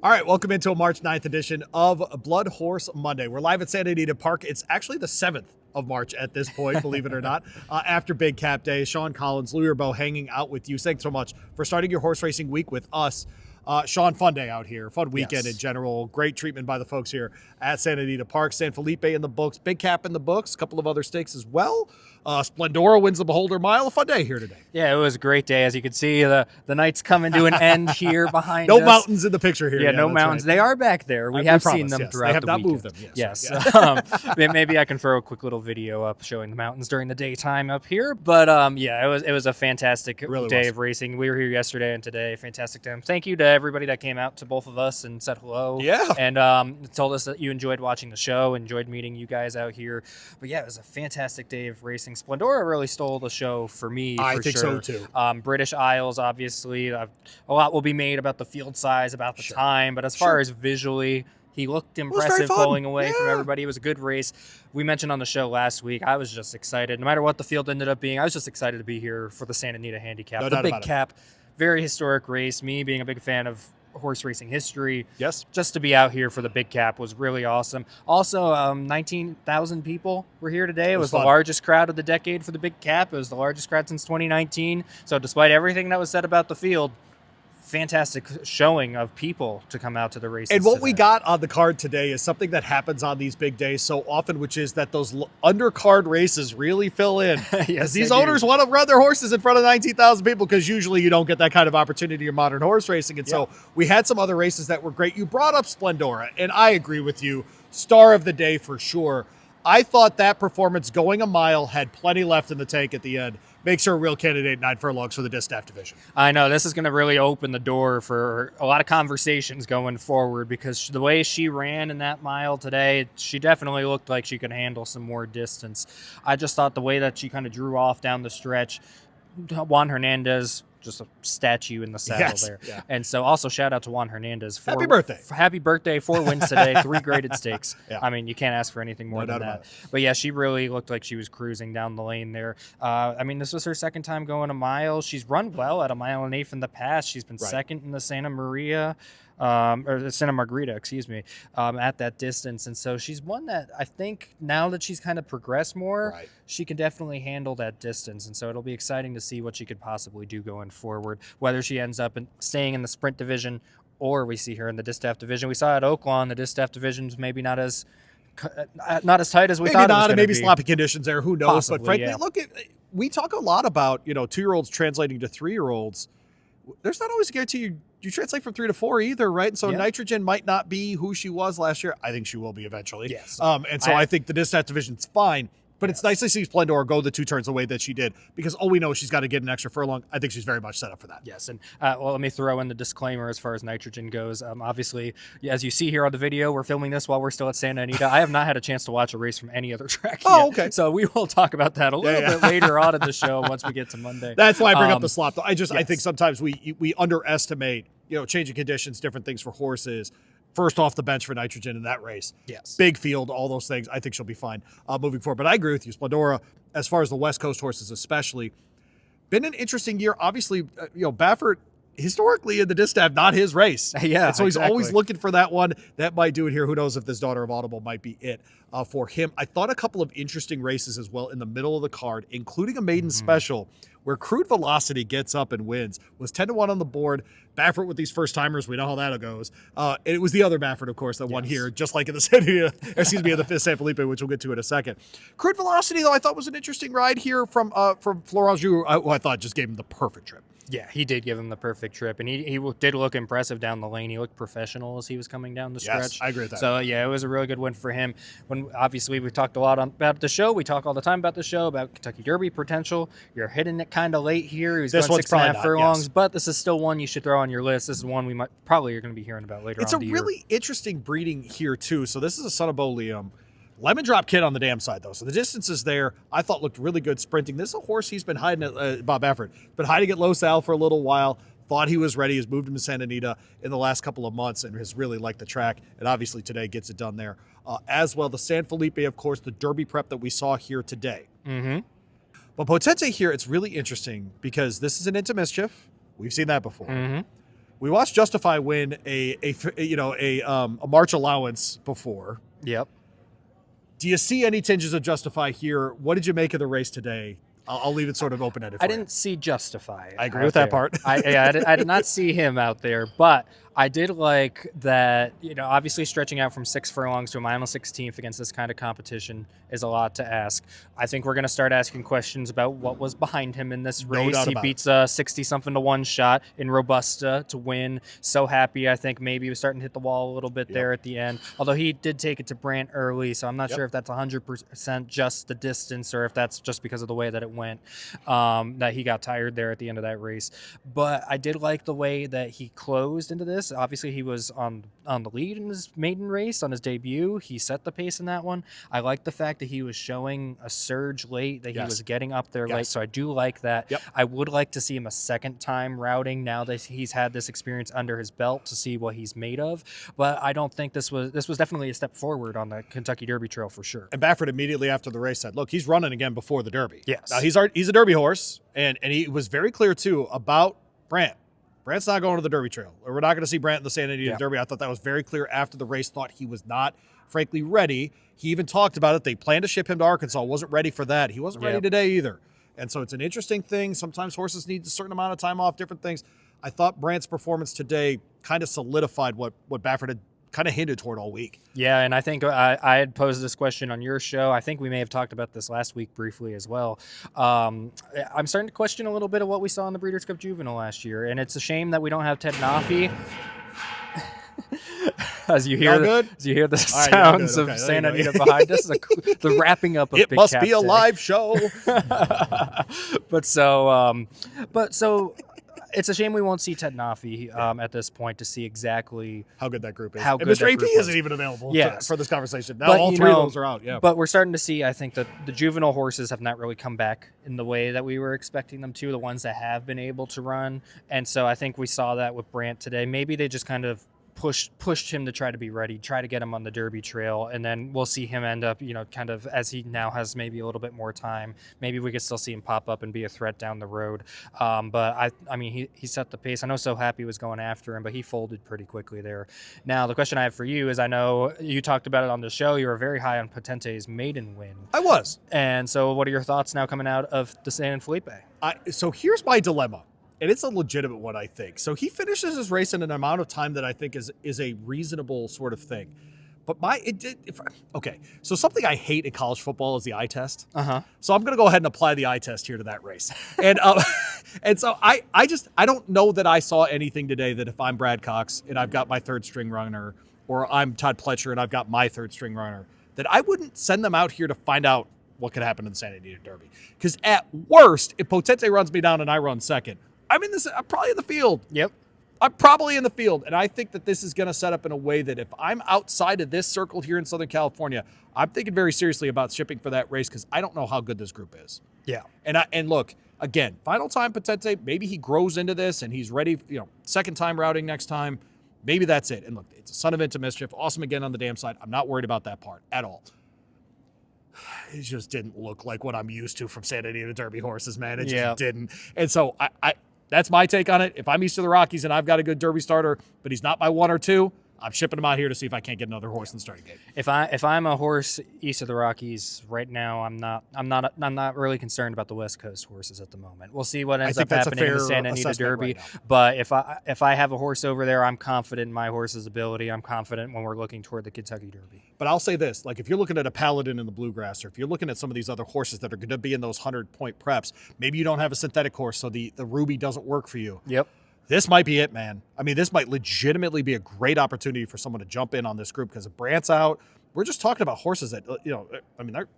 All right, welcome into a March 9th edition of BloodHorse Monday. We're live at Santa Anita Park. It's actually the 7th of March at this point, believe it or not, after Big Cap Day. Sean Collins, Louie, Rabaut hanging out with you. Thanks so much for starting your horse racing week with us. Sean, fun day out here. Fun weekend in general. Great treatment by the folks here at Santa Anita Park. San Felipe in the books. Big Cap in the books. A couple of other stakes as well. Splendora wins the Beholder Mile. A fun day here today. Yeah, it was a great day. As you can see, the night's coming to an end here behind us. No mountains in the picture here. Yeah, no mountains. Right. They are back there. We have seen them throughout the weekend. They have not moved them. Yes. Maybe I can throw a quick little video up showing the mountains during the daytime up here. But yeah, it was a fantastic day of racing. We were here yesterday and today. Fantastic time. Thank you to everybody that came out to both of us and said hello. Yeah. And told us that you enjoyed watching the show, enjoyed meeting you guys out here. But yeah, it was a fantastic day of racing. Splendora really stole the show for me. I think so too. British Isles, obviously, a lot will be made about the field size, about the time. But as far as visually, he looked impressive pulling away from everybody. It was a good race. We mentioned on the show last week, I was just excited. No matter what the field ended up being, I was just excited to be here for the Santa Anita Handicap. The Big Cap, very historic race. Me being a big fan of horse racing history. Yes. Just to be out here for the Big Cap was really awesome. Also, 19,000 people were here today. It was the largest crowd of the decade for the Big Cap. It was the largest crowd since 2019. So despite everything that was said about the field, fantastic showing of people to come out to the races. And what we got on the card today is something that happens on these big days so often, which is that those undercard races really fill in. Yes, these owners want to run their horses in front of 19,000 people because usually you don't get that kind of opportunity in modern horse racing. And so we had some other races that were great. You brought up Splendora, and I agree with you. Star of the day for sure. I thought that performance going a mile had plenty left in the tank at the end. Makes her a real candidate 9 furlongs for the distaff division. I know this is going to really open the door for a lot of conversations going forward because the way she ran in that mile today, she definitely looked like she could handle some more distance. I just thought the way that she kind of drew off down the stretch, Juan Hernandez, just a statue in the saddle there. Yeah. And so also shout out to Juan Hernandez. Happy birthday. Happy birthday. 4 wins today, 3 graded stakes. Yeah. I mean, you can't ask for anything more than that. But yeah, she really looked like she was cruising down the lane there. I mean, this was her second time going a mile. She's run well at a mile and 1/8 in the past. She's been second in the Santa Margarita, excuse me, at that distance. And so she's one that I think now that she's kind of progressed more, she can definitely handle that distance. And so it'll be exciting to see what she could possibly do going forward, whether she ends up staying in the sprint division or we see her in the distaff division. We saw at Ocala, the distaff division's maybe not as tight as we thought it was going to be. Maybe sloppy conditions there, who knows? Possibly, but frankly, look, we talk a lot about, 2-year-olds translating to 3-year-olds. There's not always a guarantee you translate from 3 to 4 either, right? And so Nitrogen might not be who she was last year. I think she will be eventually. Yes. And so I think the distaff division's fine. But it's nice to see Splendora go the 2 turns the way that she did because all we know is she's got to get an extra furlong. I think she's very much set up for that. Yes, and well, let me throw in the disclaimer as far as Nitrogen goes. Obviously, as you see here on the video, we're filming this while we're still at Santa Anita. I have not had a chance to watch a race from any other track yet. Okay. So we will talk about that a little bit later on in the show once we get to Monday. That's why I bring up the slop, though. I think sometimes we underestimate, changing conditions, different things for horses. First off the bench for Nitrogen in that race. Yes. Big field, all those things. I think she'll be fine moving forward. But I agree with you. Splendora, as far as the West Coast horses especially, been an interesting year. Obviously, Baffert, historically in the distaff, not his race. Yeah, and so he's always looking for that one. That might do it here. Who knows if this Daughter of Audible might be it for him. I thought a couple of interesting races as well in the middle of the card, including a maiden special where Crude Velocity gets up and wins. Was 10-1 on the board. Baffert with these first-timers, we know how that goes. And it was the other Baffert, of course, that won here, just like in the in the San Felipe, which we'll get to in a second. Crude Velocity, though, I thought was an interesting ride here from Florent Joux, who I thought just gave him the perfect trip. Yeah, he did give him the perfect trip, and he did look impressive down the lane. He looked professional as he was coming down the stretch. Yes, I agree with that. So, yeah, it was a really good win for him. When obviously, we talked a lot about the show. We talk all the time about the show, about Kentucky Derby potential. You're hitting it kind of late here. He's going 6.5 furlongs, but this is still one you should throw on your list. This is one we you're going to be hearing about later on in the year. It's a really interesting breeding here, too. So this is a son of Liam. Lemon Drop Kid on the dam side, though. So the distances there, I thought looked really good sprinting. This is a horse he's been hiding at, Bob Baffert, been hiding at Los Al for a little while. Thought he was ready. Has moved him to Santa Anita in the last couple of months and has really liked the track. And obviously today gets it done there as well. The San Felipe, of course, the Derby prep that we saw here today. Mm-hmm. But Potente here, it's really interesting because this is an Into Mischief. We've seen that before. Mm-hmm. We watched Justify win a March allowance before. Yep. Do you see any tinges of Justify here? What did you make of the race today? I'll leave it sort of open-ended. I didn't see Justify. I agree with that part. I did not see him out there, but I did like that, obviously stretching out from 6 furlongs to a mile and 16th against this kind of competition is a lot to ask. I think we're going to start asking questions about what was behind him in this race. He beats a 60-something to 1 shot in Robusta to win. So happy. I think maybe he was starting to hit the wall a little bit there at the end, although he did take it to Brant early, so I'm not sure if that's 100% just the distance or if that's just because of the way that it went, that he got tired there at the end of that race. But I did like the way that he closed into this. Obviously, he was on the lead in his maiden race on his debut. He set the pace in that one. I like the fact that he was showing a surge late, that he was getting up there late. So I do like that. Yep. I would like to see him a second time routing now that he's had this experience under his belt to see what he's made of. But I don't think this was definitely a step forward on the Kentucky Derby trail for sure. And Baffert immediately after the race said, "Look, he's running again before the Derby." Yes. Now he's a Derby horse, and he was very clear too about Brant. Brant's not going to the Derby trail. We're not going to see Brant in the Santa Anita Derby. I thought that was very clear after the race. Thought he was not, frankly, ready. He even talked about it. They planned to ship him to Arkansas. Wasn't ready for that. He wasn't ready today either. And so it's an interesting thing. Sometimes horses need a certain amount of time off, different things. I thought Brant's performance today kind of solidified what Baffert had kind of hinted toward all week. Yeah, and I think I had posed this question on your show. I think we may have talked about this last week briefly as well. I'm starting to question a little bit of what we saw in the Breeders' Cup Juvenile last year, and it's a shame that we don't have Ted Nafi. As you hear the sounds of Santa Anita behind us, the wrapping up of it Big must Cap be a Day. live show. but so it's a shame we won't see Ted Nafi at this point to see exactly how good that group is. How and good Mr. AP is isn't even available for this conversation. Now but, all three of those are out. Yeah. But we're starting to see, I think, that the juvenile horses have not really come back in the way that we were expecting them to, the ones that have been able to run. And so I think we saw that with Brant today. Maybe they just kind of pushed him to try to be ready, try to get him on the Derby trail, and then we'll see him end up, kind of as he now has maybe a little bit more time. Maybe we could still see him pop up and be a threat down the road. But I mean, he set the pace. I know So Happy was going after him, but he folded pretty quickly there. Now, the question I have for you is, I know you talked about it on the show. You were very high on Potente's maiden win. I was. And so what are your thoughts now coming out of the San Felipe? So here's my dilemma. And it's a legitimate one, I think. So he finishes his race in an amount of time that I think is a reasonable sort of thing. But so something I hate in college football is the eye test. So I'm going to go ahead and apply the eye test here to that race. And and so I don't know that I saw anything today that if I'm Brad Cox and I've got my third string runner, or I'm Todd Pletcher and I've got my third string runner, that I wouldn't send them out here to find out what could happen in the Santa Anita Derby. Because at worst, if Potente runs me down and I run second, I'm probably in the field. Yep. I'm probably in the field. And I think that this is going to set up in a way that if I'm outside of this circle here in Southern California, I'm thinking very seriously about shipping for that race because I don't know how good this group is. Yeah. And look, again, final time Potente, maybe he grows into this and he's ready, second time routing next time. Maybe that's it. And look, it's a son of into mischief. Awesome again on the damn side. I'm not worried about that part at all. It just didn't look like what I'm used to from Santa Anita Derby horses, man. It just didn't. And so I that's my take on it. If I'm east of the Rockies and I've got a good Derby starter, but he's not my 1 or 2, I'm shipping him out here to see if I can't get another horse in the starting gate. If I'm a horse east of the Rockies right now, I'm not really concerned about the West Coast horses at the moment. We'll see what ends up happening in the Santa Anita Derby. Right, but if I have a horse over there, I'm confident in my horse's ability. I'm confident when we're looking toward the Kentucky Derby. But I'll say this, like if you're looking at a Paladin in the Bluegrass, or if you're looking at some of these other horses that are going to be in those 100-point preps, maybe you don't have a synthetic horse, so the Ruby doesn't work for you. Yep. This might be it, man. I mean, this might legitimately be a great opportunity for someone to jump in on this group because if Brant's out, we're just talking about horses that, I mean, I don't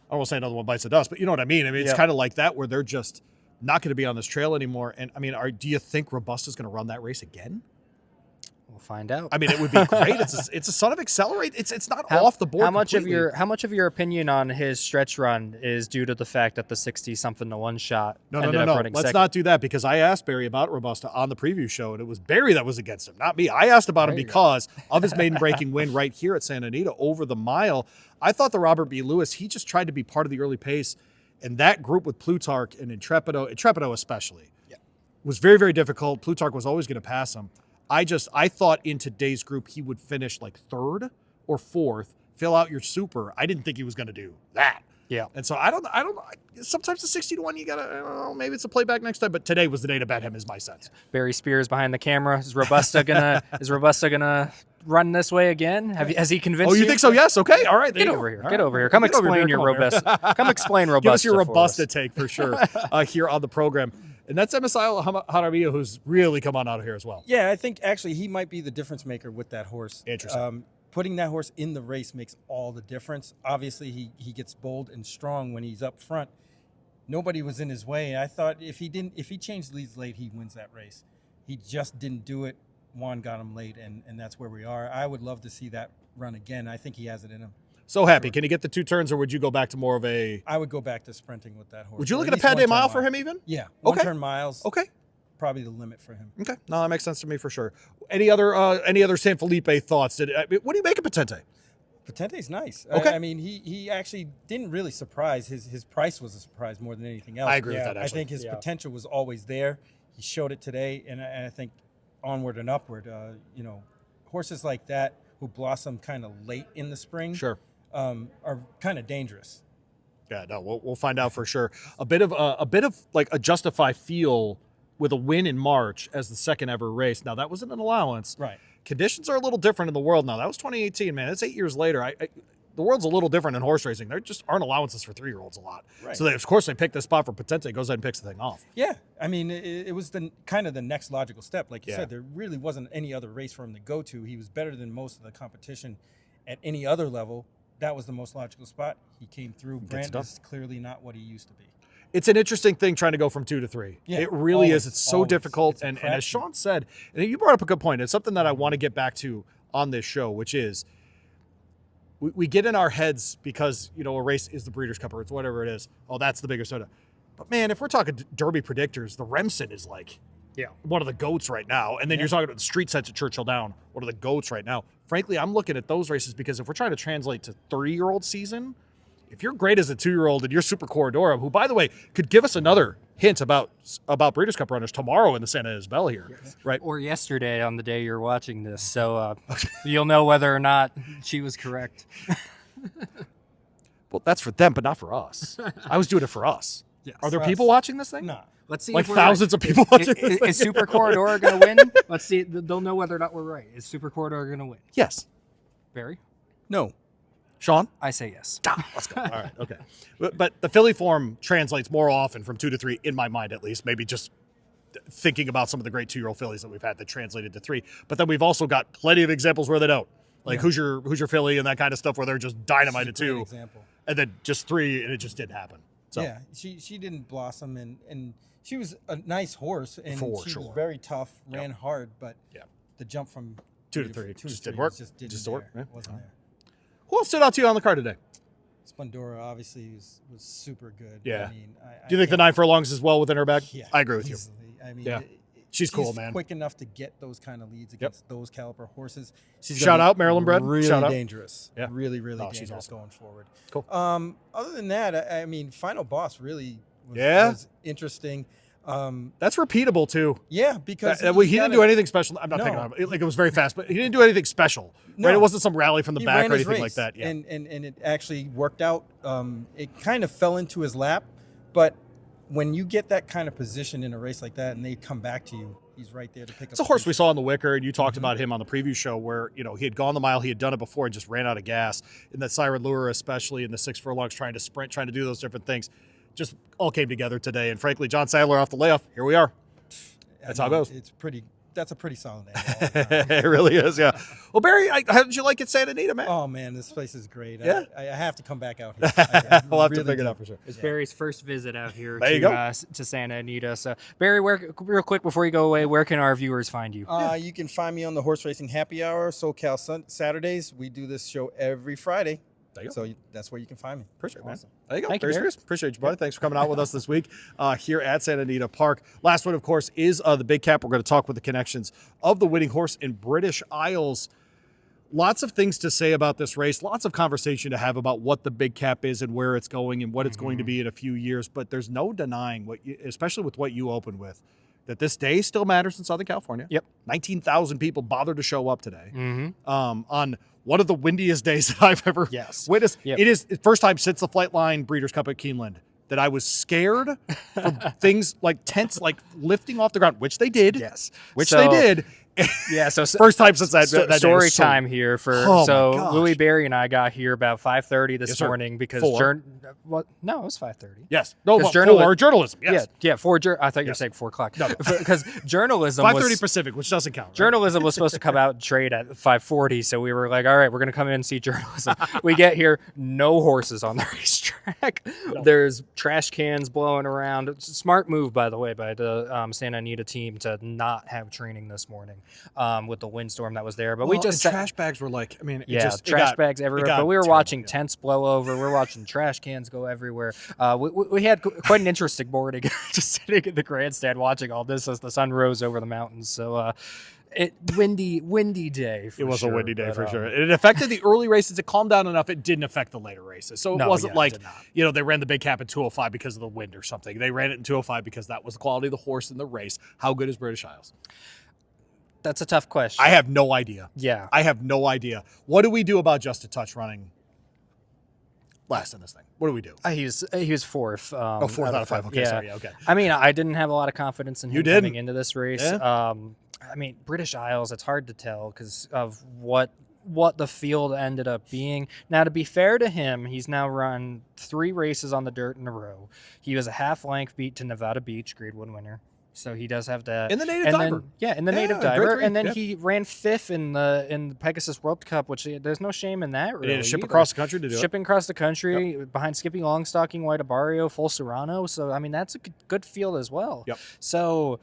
want to say another one bites the dust, but you know what I mean? I mean, it's kind of like that where they're just not going to be on this trail anymore. And I mean, do you think Robusta's going to run that race again? We'll find out. I mean, it would be great. It's a son of Accelerate. It's not off the board. How much of your opinion on his stretch run is due to the fact that the 60-something to 1 shot? No. Let's not do that because I asked Barry about Robusta on the preview show, and it was Barry that was against him, not me. I asked about him because of his maiden breaking win right here at Santa Anita over the mile. I thought the Robert B. Lewis, he just tried to be part of the early pace, and that group with Plutarch and Intrepido especially. was very, very difficult. Plutarch was always going to pass him. I thought in today's group he would finish like 3rd or 4th, fill out your super. I didn't think he was going to do that. Yeah. And so I don't sometimes the 60-1 you gotta, I don't know, maybe it's a playback next time, but today was the day to bet him is my sense. Barry Spears behind the camera. Is Robusta gonna run this way again? Has he convinced you? Oh, you think so? Yes. Okay. All right. Get over here. Get over here. Come explain your Robusta. Come explain Robusta. Give us your Robusta take for sure here on the program. And that's Emisile Jaramillo, who's really come on out of here as well. Yeah, I think actually he might be the difference maker with that horse. Interesting. Putting that horse in the race makes all the difference. Obviously, he gets bold and strong when he's up front. Nobody was in his way. I thought if he changed leads late, he wins that race. He just didn't do it. Juan got him late, and that's where we are. I would love to see that run again. I think he has it in him. So happy. Can he get the 2 turns, or would you go back to more of a... I would go back to sprinting with that horse. Would you look at a Pas de Mile for him even? Yeah. Okay. 1-turn miles. Okay. Probably the limit for him. Okay. No, that makes sense to me for sure. Any other San Felipe thoughts? What do you make of Potente? Potente's nice. Okay. I mean, he actually didn't really surprise. His price was a surprise more than anything else. I agree with that, I actually. think his potential was always there. He showed it today, and I think onward and upward, horses like that who blossom kind of late in the spring Sure. Are kind of dangerous. Yeah, no, we'll find out for sure. A bit of like a Justify feel with a win in March as the second ever race. Now that wasn't an allowance. Right. Conditions are a little different in the world now. That was 2018, man. It's 8 years later. The world's a little different in horse racing. There just aren't allowances for 3-year-olds a lot. Right. So of course they picked this spot for Potente. Goes ahead and picks the thing off. Yeah, I mean it was the kind of the next logical step. Like you said, there really wasn't any other race for him to go to. He was better than most of the competition at any other level. That was the most logical spot. He came through. Brand is clearly not what he used to be. It's an interesting thing trying to go from 2 to 3. Yeah, it really is. It's so difficult. It's and as Sean said, and you brought up a good point. It's something that I want to get back to on this show, which is we get in our heads because, a race is the Breeders' Cup or it's whatever it is. Oh, that's the bigger soda. But man, if we're talking Derby predictors, the Remsen is like one of the GOATs right now. And then you're talking about the street sets at Churchill Down, one of the GOATs right now. Frankly, I'm looking at those races because if we're trying to translate to 3-year-old season, if you're great as a 2-year-old and you're Super Corridora, who, by the way, could give us another hint about Breeders' Cup runners tomorrow in the Santa Isabel here, right? Or yesterday on the day you're watching this. So you'll know whether or not she was correct. Well, that's for them, but not for us. I was doing it for us. Yes. Are there people watching this thing? No. Let's see. Like thousands of people watching this thing? Is Super Corridor going to win? Let's see. They'll know whether or not we're right. Is Super Corridor going to win? Yes. Barry? No. Sean? I say yes. Let's go. All right. Okay. But the Philly form translates more often from 2 to 3, in my mind at least. Maybe just thinking about some of the great 2-year-old fillies that we've had that translated to 3. But then we've also got plenty of examples where they don't. Like who's your filly and that kind of stuff where they're just dynamite at 2. Example. And then just 3 and it just didn't happen. So. Yeah, she didn't blossom and she was a nice horse and she was very tough, ran hard, but the jump from 2 to 3 just didn't work. Just work. Yeah. Wasn't there. Who else stood out to you on the card today? Splendora obviously was super good. Yeah. I mean, do you think the 9 furlongs is well within her bag? Yeah, I agree with you. I mean, she's cool, man. Quick enough to get those kind of leads against those caliber horses. She's Shout out Maryland bred. Really Shout out. Dangerous. Yeah. Really, really she's dangerous awesome. going forward. Cool. Other than that, I mean, Final Boss really was interesting. That's repeatable too. Yeah, because he didn't do anything special. I'm not picking on him. Like it was very fast, but he didn't do anything special. No. Right? It wasn't some rally from the He back ran or his anything race, like that. Yeah. And it actually worked out. It kind of fell into his lap, but when you get that kind of position in a race like that and they come back to you, he's right there to pick up. It's a horse we saw in the Wicker, and you talked about him on the preview show where, he had gone the mile, he had done it before and just ran out of gas. In that Siren Lure, especially in the 6 furlongs, trying to sprint, trying to do those different things, just all came together today. And frankly, John Sadler off the layoff, here we are. That's how it goes. That's a pretty solid name. It really is, yeah. Well, Barry, how did you like it, Santa Anita, man? Oh, man, this place is great. Yeah. I have to come back out here. We'll have to figure it out for sure. It's Barry's first visit out here to Santa Anita. So, Barry, real quick before you go away, where can our viewers find you? You can find me on the Horse Racing Happy Hour, SoCal Saturdays. We do this show every Friday. There you go. So that's where you can find me. Appreciate it, man. Awesome. There you go. Thank you, Very serious. Appreciate you, buddy. Thanks for coming out with us this week here at Santa Anita Park. Last one, of course, is the Big Cap. We're going to talk with the connections of the winning horse in British Isles. Lots of things to say about this race. Lots of conversation to have about what the Big Cap is and where it's going and what it's going to be in a few years. But there's no denying, especially with what you opened with, that this day still matters in Southern California. Yep. 19,000 people bothered to show up today Mm-hmm. on one of the windiest days that I've ever witnessed. Yep. It is the first time since the Flightline Breeders' Cup at Keeneland that I was scared from things like tents like lifting off the ground, which they did. Yes. Which they did. Yeah, so first time since that story day time here for Louie Barry and I got here about 5:30 this morning because no, it was 5:30. Yes, no, for journalism. Yes, yeah, I thought you were saying 4 o'clock. No, because journalism 5:30 Pacific, which doesn't count. Right? Journalism was supposed to come out and trade at 5:40, so we were like, all right, we're gonna come in and see journalism. We get here, no horses on the racetrack. No. There's trash cans blowing around. It's a smart move, by the way, by the Santa Anita team to not have training this morning. With the windstorm that was there, but we just trash bags were like, I mean, trash bags everywhere. But we were watching tents blow over. We were watching trash cans go everywhere. We had quite an interesting morning, just sitting in the grandstand watching all this as the sun rose over the mountains. So, windy day. It was a windy day for sure. It affected the early races. It calmed down enough. It didn't affect the later races. So it wasn't like, they ran the big cap at 205 because of the wind or something. They ran it in 205 because that was the quality of the horse in the race. How good is British Isles? That's a tough question. I have no idea. Yeah. I have no idea. What do we do about Just a Touch running last in this thing? What do we do? He was fourth. Fourth out of 5. Okay, sorry. Okay. I mean, I didn't have a lot of confidence in him coming into this race. Yeah. I mean, British Isles, it's hard to tell because of what the field ended up being. Now, to be fair to him, he's now run 3 races on the dirt in a row. He was a half length beat to Nevada Beach, Grade 1 winner. So he does have that in the native diver. In the native diver, and then he ran 5th in the Pegasus World Cup, which there's no shame in that. Really, ship across the country to do shipping across the country behind Skippy Longstocking, White Abarrio, Full Serrano. So I mean that's a good field as well. Yep. So,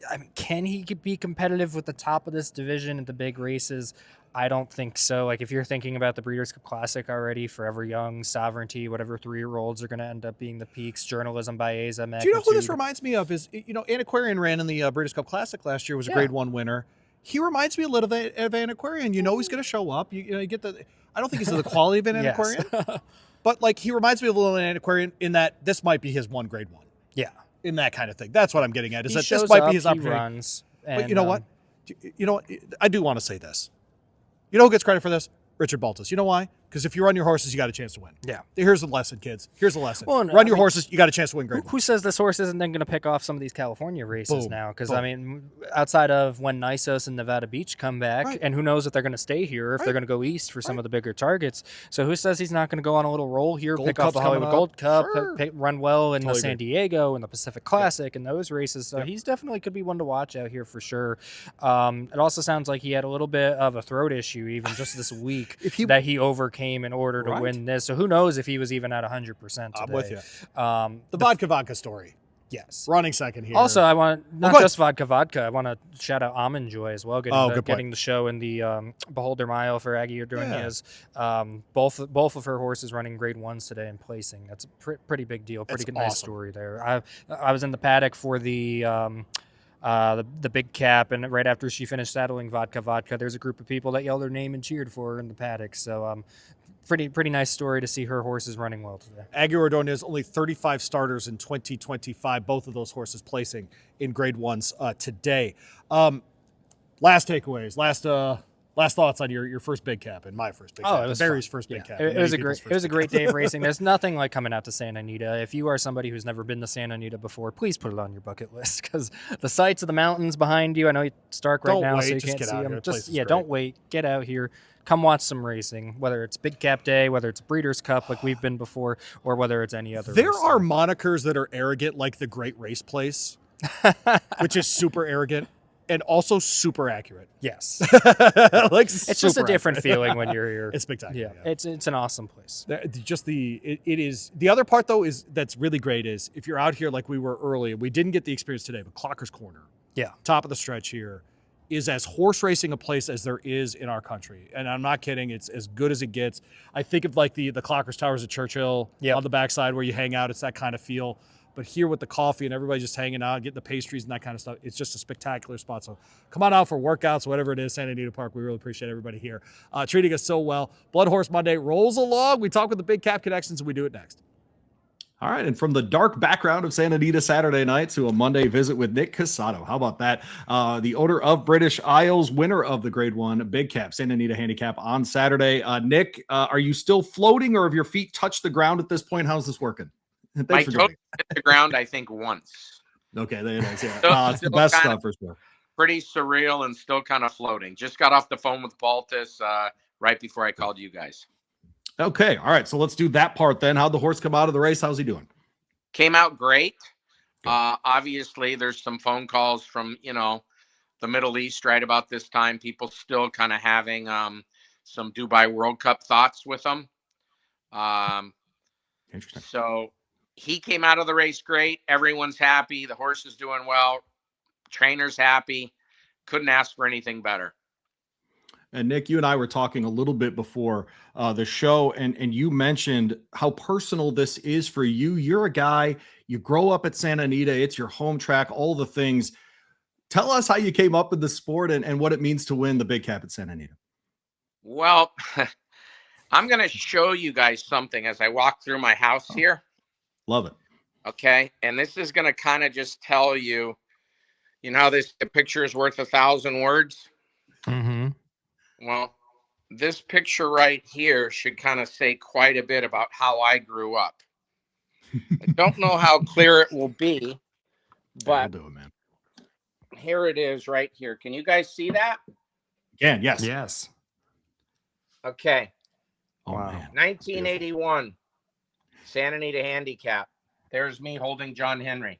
I mean, can he be competitive with the top of this division at the big races? I don't think so. Like if you're thinking about the Breeders' Cup Classic already, Forever Young, Sovereignty, whatever 3-year-olds are going to end up being the peaks, Journalism by Aza. Do you know who this reminds me of? Is Antiquarian ran in the Breeders' Cup Classic last year. Was a Grade 1 winner. He reminds me a little bit of Antiquarian. He's going to show up. You get the. I don't think he's the quality of an Antiquarian, but like he reminds me of a little Antiquarian in that this might be his one Grade 1. Yeah, in that kind of thing. That's what I'm getting at. Is that this might be his opportunity? Runs, but you know what? You know what? I do want to say this. You know who gets credit for this? Richard Baltus. You know why? Because if you run your horses, you got a chance to win. Yeah. Here's the lesson, kids. Here's the lesson. Well, run your horses, you got a chance to win Grade 1. Who says this horse isn't then going to pick off some of these California races now? Because, I mean, outside of when Nisos and Nevada Beach come back, and who knows if they're going to stay here or if they're going to go east for some of the bigger targets. So who says he's not going to go on a little roll here, pick off the Hollywood Gold Cup, run well in the San Diego and the Pacific Classic and those races. So he's definitely could be one to watch out here for sure. It also sounds like he had a little bit of a throat issue even just this week that he overcame in order to win this. So who knows if he was even at 100% today. I'm with you. The vodka story. Yes. Running second here. Also, I want not just vodka. I want to shout out Almond Joy as well, getting the show in the Beholder Mile for Aggie Ordonez. Both of her horses running Grade 1s today and placing. That's a pretty big deal. Pretty good, nice story there. I was in the paddock for the big cap, and right after she finished saddling vodka, there's a group of people that yelled her name and cheered for her in the paddock. So pretty nice story to see her horses running well today. Aggie Ordonez only 35 starters in 2025. Both of those horses placing in Grade 1s today. Last takeaways. Last thoughts on your first big cap and my first big cap. It was Barry's first big cap. It was a great day of racing. There's nothing like coming out to Santa Anita. If you are somebody who's never been to Santa Anita before, please put it on your bucket list because the sights of the mountains behind you. I know it's dark right now, so you can't see them. Don't wait. Get out here. Come watch some racing, whether it's Big Cap Day, whether it's Breeders' Cup like we've been before, or whether it's any other There race are monikers that are arrogant, like the Great Race Place, which is super arrogant and also super accurate. Yes. It's just a different feeling when you're here. It's spectacular. Yeah. It's an awesome place. It is. The other part, though, is that's really great is if you're out here like we were early, we didn't get the experience today, but Clocker's Corner, top of the stretch here, is as horse racing a place as there is in our country. And I'm not kidding. It's as good as it gets. I think of like the Clockers Towers at Churchill on the backside where you hang out. It's that kind of feel. But here with the coffee and everybody just hanging out, getting the pastries and that kind of stuff, it's just a spectacular spot. So come on out for workouts, whatever it is, Santa Anita Park. We really appreciate everybody here treating us so well. BloodHorse Monday rolls along. We talk with the Big Cap Connections, and we do it next. All right, and from the dark background of Santa Anita Saturday night to a Monday visit with Nick Cosato. How about that? The owner of British Isles, winner of the Grade 1 Big Cap Santa Anita Handicap on Saturday. Nick, are you still floating, or have your feet touched the ground at this point? How's this working? My Thanks for toe joining. hit the ground, I think, once. Okay, there it is. Yeah, it's the best stuff for sure. Pretty surreal and still kind of floating. Just got off the phone with Baltus right before I called you guys. Okay, all right. So let's do that part then. How'd the horse come out of the race? How's he doing? Came out great. Obviously, there's some phone calls from, the Middle East right about this time. People still kind of having some Dubai World Cup thoughts with them. Interesting. So he came out of the race great. Everyone's happy. The horse is doing well. Trainer's happy. Couldn't ask for anything better. And Nick, you and I were talking a little bit before the show, and you mentioned how personal this is for you. You're a guy, you grow up at Santa Anita, it's your home track, all the things. Tell us how you came up in the sport and what it means to win the Big Cap at Santa Anita. Well, I'm going to show you guys something as I walk through my house here. Love it. Okay. And this is going to kind of just tell you, how the picture is worth 1,000 words. Mm-hmm. Well, this picture right here should kind of say quite a bit about how I grew up. I don't know how clear it will be, but I'll do it, man. Here it is right here. Can you guys see that? Can, yes. Yes. Okay. Oh, Wow. man. 1981, Santa Anita Handicap. There's me holding John Henry.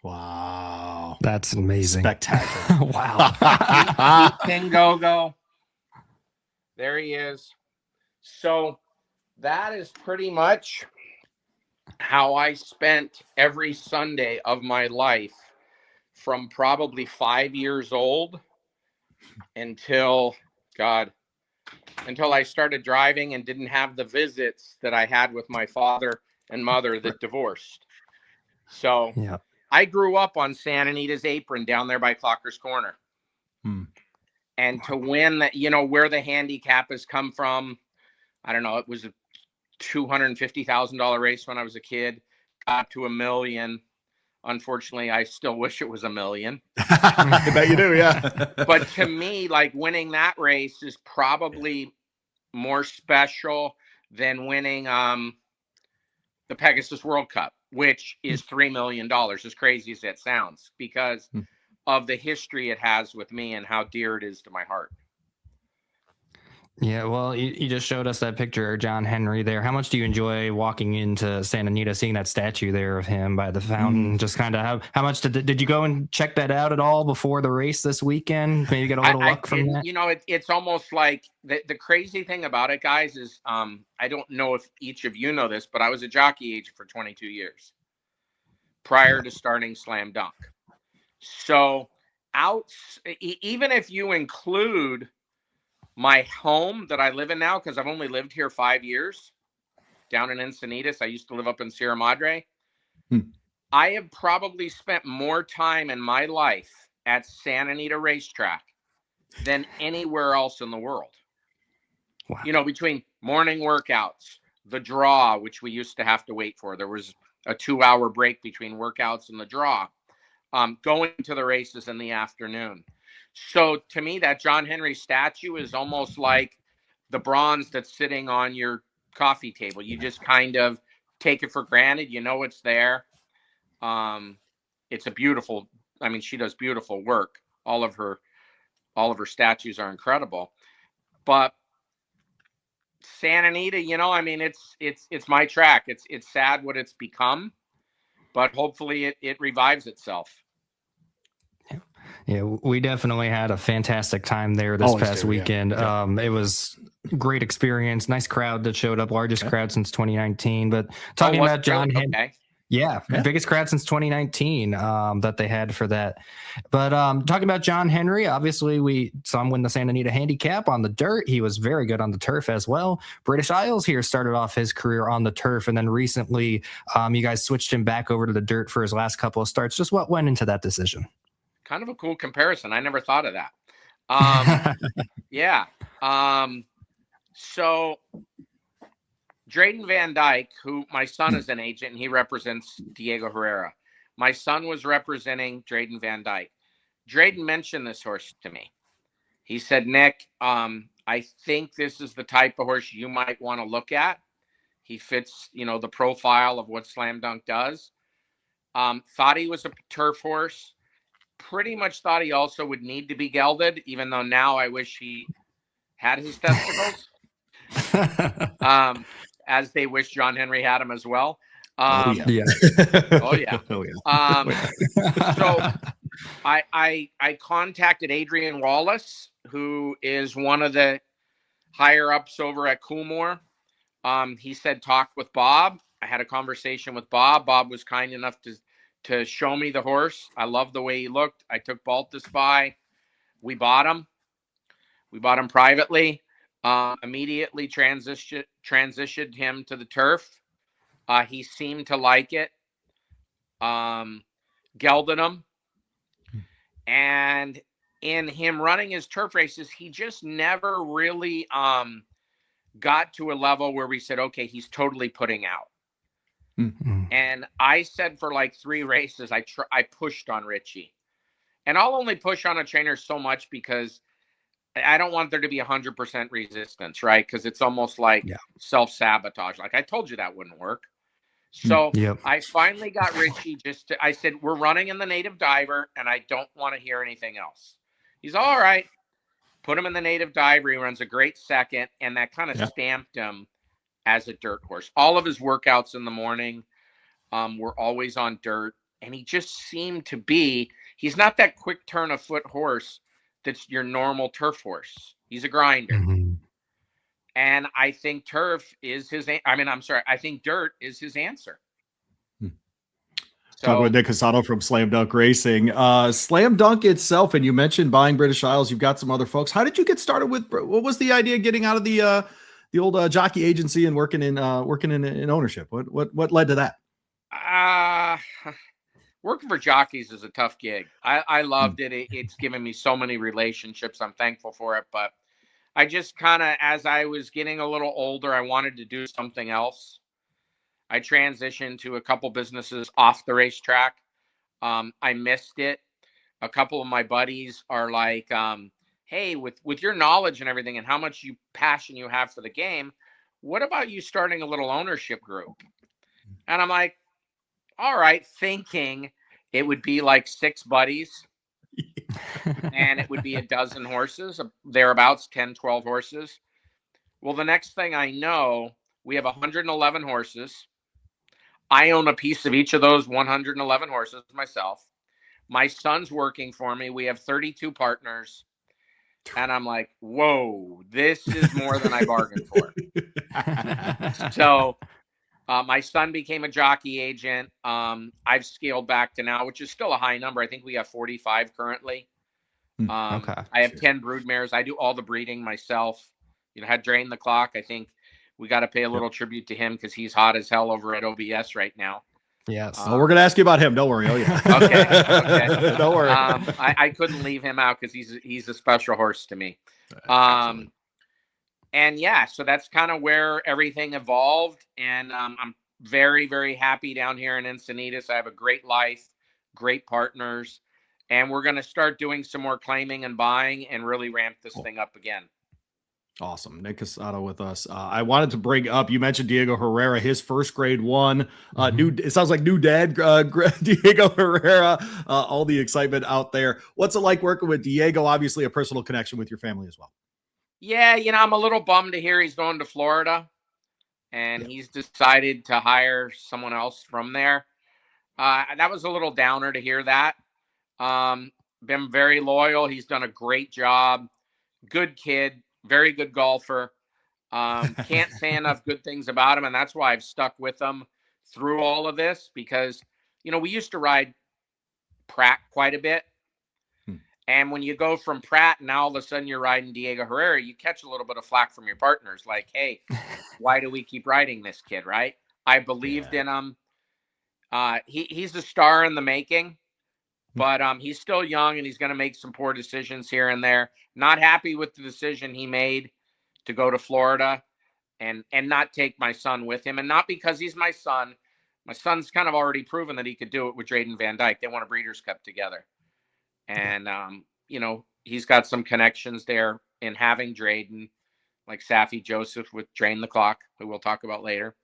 Wow. That's amazing. Spectacular. Wow. King Go-Go. There he is. So that is pretty much how I spent every Sunday of my life from probably 5 years old until I started driving and didn't have the visits that I had with my father and mother that divorced. So Yeah. I grew up on Santa Anita's apron down there by Clocker's Corner. And to win that, where the handicap has come from, I don't know, it was a $250,000 race when I was a kid, got to $1 million. Unfortunately, I still wish it was $1 million. I bet you do, yeah. But to me, like, winning that race is probably more special than winning the Pegasus World Cup, which is $3 million, as crazy as that sounds, because of the history it has with me and how dear it is to my heart. Yeah, well, you just showed us that picture of John Henry there. How much do you enjoy walking into Santa Anita, seeing that statue there of him by the fountain? Just kind of how much did you go and check that out at all before the race this weekend? Maybe get a little luck from that? It's almost like the crazy thing about it, guys, is I don't know if each of you know this, but I was a jockey agent for 22 years prior to starting Slam Dunk. So even if you include my home that I live in now, because I've only lived here 5 years, down in Encinitas. I used to live up in Sierra Madre. I have probably spent more time in my life at Santa Anita Racetrack than anywhere else in the world. Wow. Between morning workouts, the draw, which we used to have to wait for. There was a 2-hour break between workouts and the draw. Going to the races in the afternoon. So to me, that John Henry statue is almost like the bronze that's sitting on your coffee table. You just kind of take it for granted. It's there. It's a beautiful, she does beautiful work. All of her statues are incredible. But Santa Anita, it's my track. It's sad what it's become, but hopefully it revives itself. Yeah, we definitely had a fantastic time there this past weekend. Yeah. It was great experience. Nice crowd that showed up. Largest crowd since 2019. But talking about John Henry. Yeah, biggest crowd since 2019 that they had for that. But talking about John Henry, obviously we saw him win the Santa Anita Handicap on the dirt. He was very good on the turf as well. British Isles here started off his career on the turf, and then recently you guys switched him back over to the dirt for his last couple of starts. Just what went into that decision? Kind of a cool comparison. I never thought of that. Yeah. So Drayden Van Dyke, who my son is an agent, and he represents Diego Herrera. My son was representing Drayden Van Dyke. Drayden mentioned this horse to me. He said, Nick, I think this is the type of horse you might want to look at. He fits, the profile of what Slam Dunk does. Thought he was a turf horse. Pretty much thought he also would need to be gelded, even though now I wish he had his testicles. As they wish John Henry had him as well. Oh yeah. So I contacted Adrian Wallace, who is one of the higher ups over at Coolmore. He said talk with Bob. I had a conversation with Bob. Bob was kind enough to show me the horse. I loved the way he looked. I took Baltus by. We bought him. We bought him privately. Immediately transitioned him to the turf. He seemed to like it. Gelded him. And in him running his turf races, he just never really got to a level where we said, okay, he's totally putting out. Mm-hmm. And I said for like 3 races, I pushed on Richie. And I'll only push on a trainer so much because I don't want there to be 100% resistance, right? Because it's almost like self-sabotage. Like I told you that wouldn't work. So I finally got Richie I said, we're running in the native diver and I don't want to hear anything else. He's all right. Put him in the native diver. He runs a great second. And that kind of stamped him as a dirt horse. All of his workouts in the morning were always on dirt. And he just seemed to be, he's not that quick turn of foot horse that's your normal turf horse. He's a grinder. Mm-hmm. And I think turf is I think dirt is his answer. Talking with Nick Cosato from Slam Dunk Racing. Slam Dunk itself, and you mentioned buying British Isles. You've got some other folks. How did you get started with, what was the idea of getting out of the old jockey agency and working in ownership? What led to that? Working for jockeys is a tough gig. I loved it. It's given me so many relationships. I'm thankful for it. But I just kind of, as I was getting a little older, I wanted to do something else. I transitioned to a couple businesses off the racetrack. I missed it. A couple of my buddies are like, hey, with your knowledge and everything and how much passion you have for the game, what about you starting a little ownership group? And I'm like, all right, thinking it would be like 6 buddies and it would be a dozen horses, thereabouts, 10, 12 horses. Well, the next thing I know, we have 111 horses. I own a piece of each of those 111 horses myself. My son's working for me. We have 32 partners. And I'm like, whoa, this is more than I bargained for. So my son became a jockey agent. I've scaled back to now, which is still a high number. I think we have 45 currently. Okay. I have 10 brood mares. I do all the breeding myself. Had Drain the Clock. I think we got to pay a little tribute to him because he's hot as hell over at OBS right now. Yes. We're going to ask you about him. Don't worry. Oh, yeah. Okay. Don't worry. I couldn't leave him out because he's a special horse to me. And yeah, so that's kind of where everything evolved. And I'm very, very happy down here in Encinitas. I have a great life, great partners, and we're going to start doing some more claiming and buying and really ramp this thing up again. Awesome. Nick Cosato with us. I wanted to bring up, you mentioned Diego Herrera, his first grade 1, it sounds like new dad, Diego Herrera, all the excitement out there. What's it like working with Diego? Obviously a personal connection with your family as well. Yeah. I'm a little bummed to hear he's going to Florida and he's decided to hire someone else from there. That was a little downer to hear that. Been very loyal. He's done a great job. Good kid. Very good golfer. Can't say enough good things about him. And that's why I've stuck with him through all of this because, we used to ride Pratt quite a bit. And when you go from Pratt and now all of a sudden you're riding Diego Herrera, you catch a little bit of flack from your partners. Like, hey, why do we keep riding this kid, right? I believed in him. He's a star in the making. But he's still young and he's going to make some poor decisions here and there. Not happy with the decision he made to go to Florida. and not take my son with him, and not because he's my son. My son's kind of already proven that he could do it with Drayden Van Dyke. They won a Breeders' Cup together, and you know, he's got some connections there in having Drayden, like Safi Joseph with Drain the Clock, who we'll talk about later.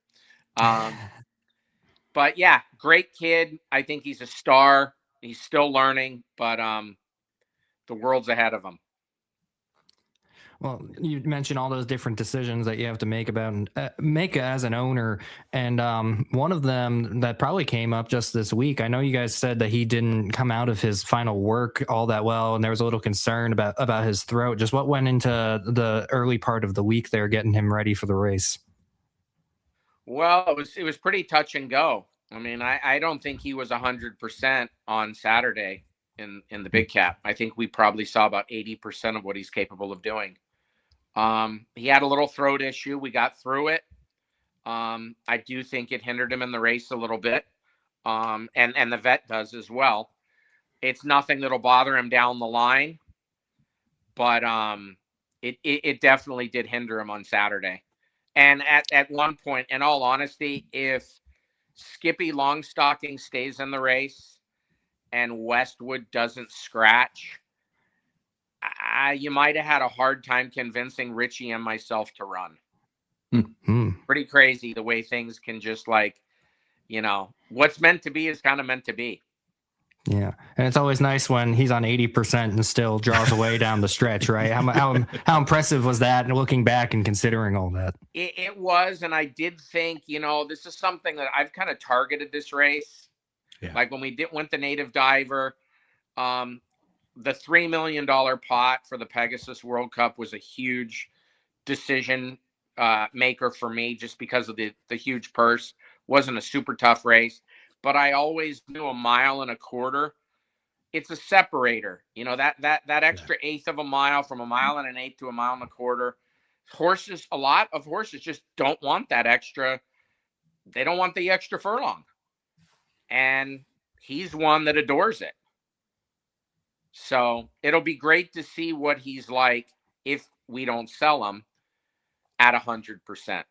But yeah, great kid. I think he's a star. He's still learning, but the world's ahead of him. Well, you mentioned all those different decisions that you have to make as an owner, and one of them that probably came up just this week. I know you guys said that he didn't come out of his final work all that well, and there was a little concern about his throat. Just what went into the early part of the week there, getting him ready for the race? Well, it was pretty touch and go. I mean, I don't think he was 100% on Saturday in the big cap. I think we probably saw about 80% of what he's capable of doing. He had a little throat issue. We got through it. I do think it hindered him in the race a little bit. And the vet does as well. It's nothing that'll bother him down the line, but it definitely did hinder him on Saturday. And at one point, in all honesty, if Skippy Longstocking stays in the race and Westwood doesn't scratch, you might have had a hard time convincing Richie and myself to run. Mm-hmm. Pretty crazy the way things can just, like, you know, what's meant to be is kind of meant to be. Yeah, and it's always nice when he's on 80% and still draws away down the stretch, right? How impressive was that? And looking back and considering all that, it was, and I did think, you know, this is something that I've kind of targeted this race. Yeah. Like when we went the Native Diver, the $3 million pot for the Pegasus World Cup was a huge decision maker for me, just because of the huge purse. Wasn't a super tough race, but I always knew a mile and a quarter. It's a separator, you know, that extra eighth of a mile, from a mile and an eighth to a mile and a quarter. A lot of horses just don't want that extra. They don't want the extra furlong. And he's one that adores it. So it'll be great to see what he's like if we don't sell him at 100%.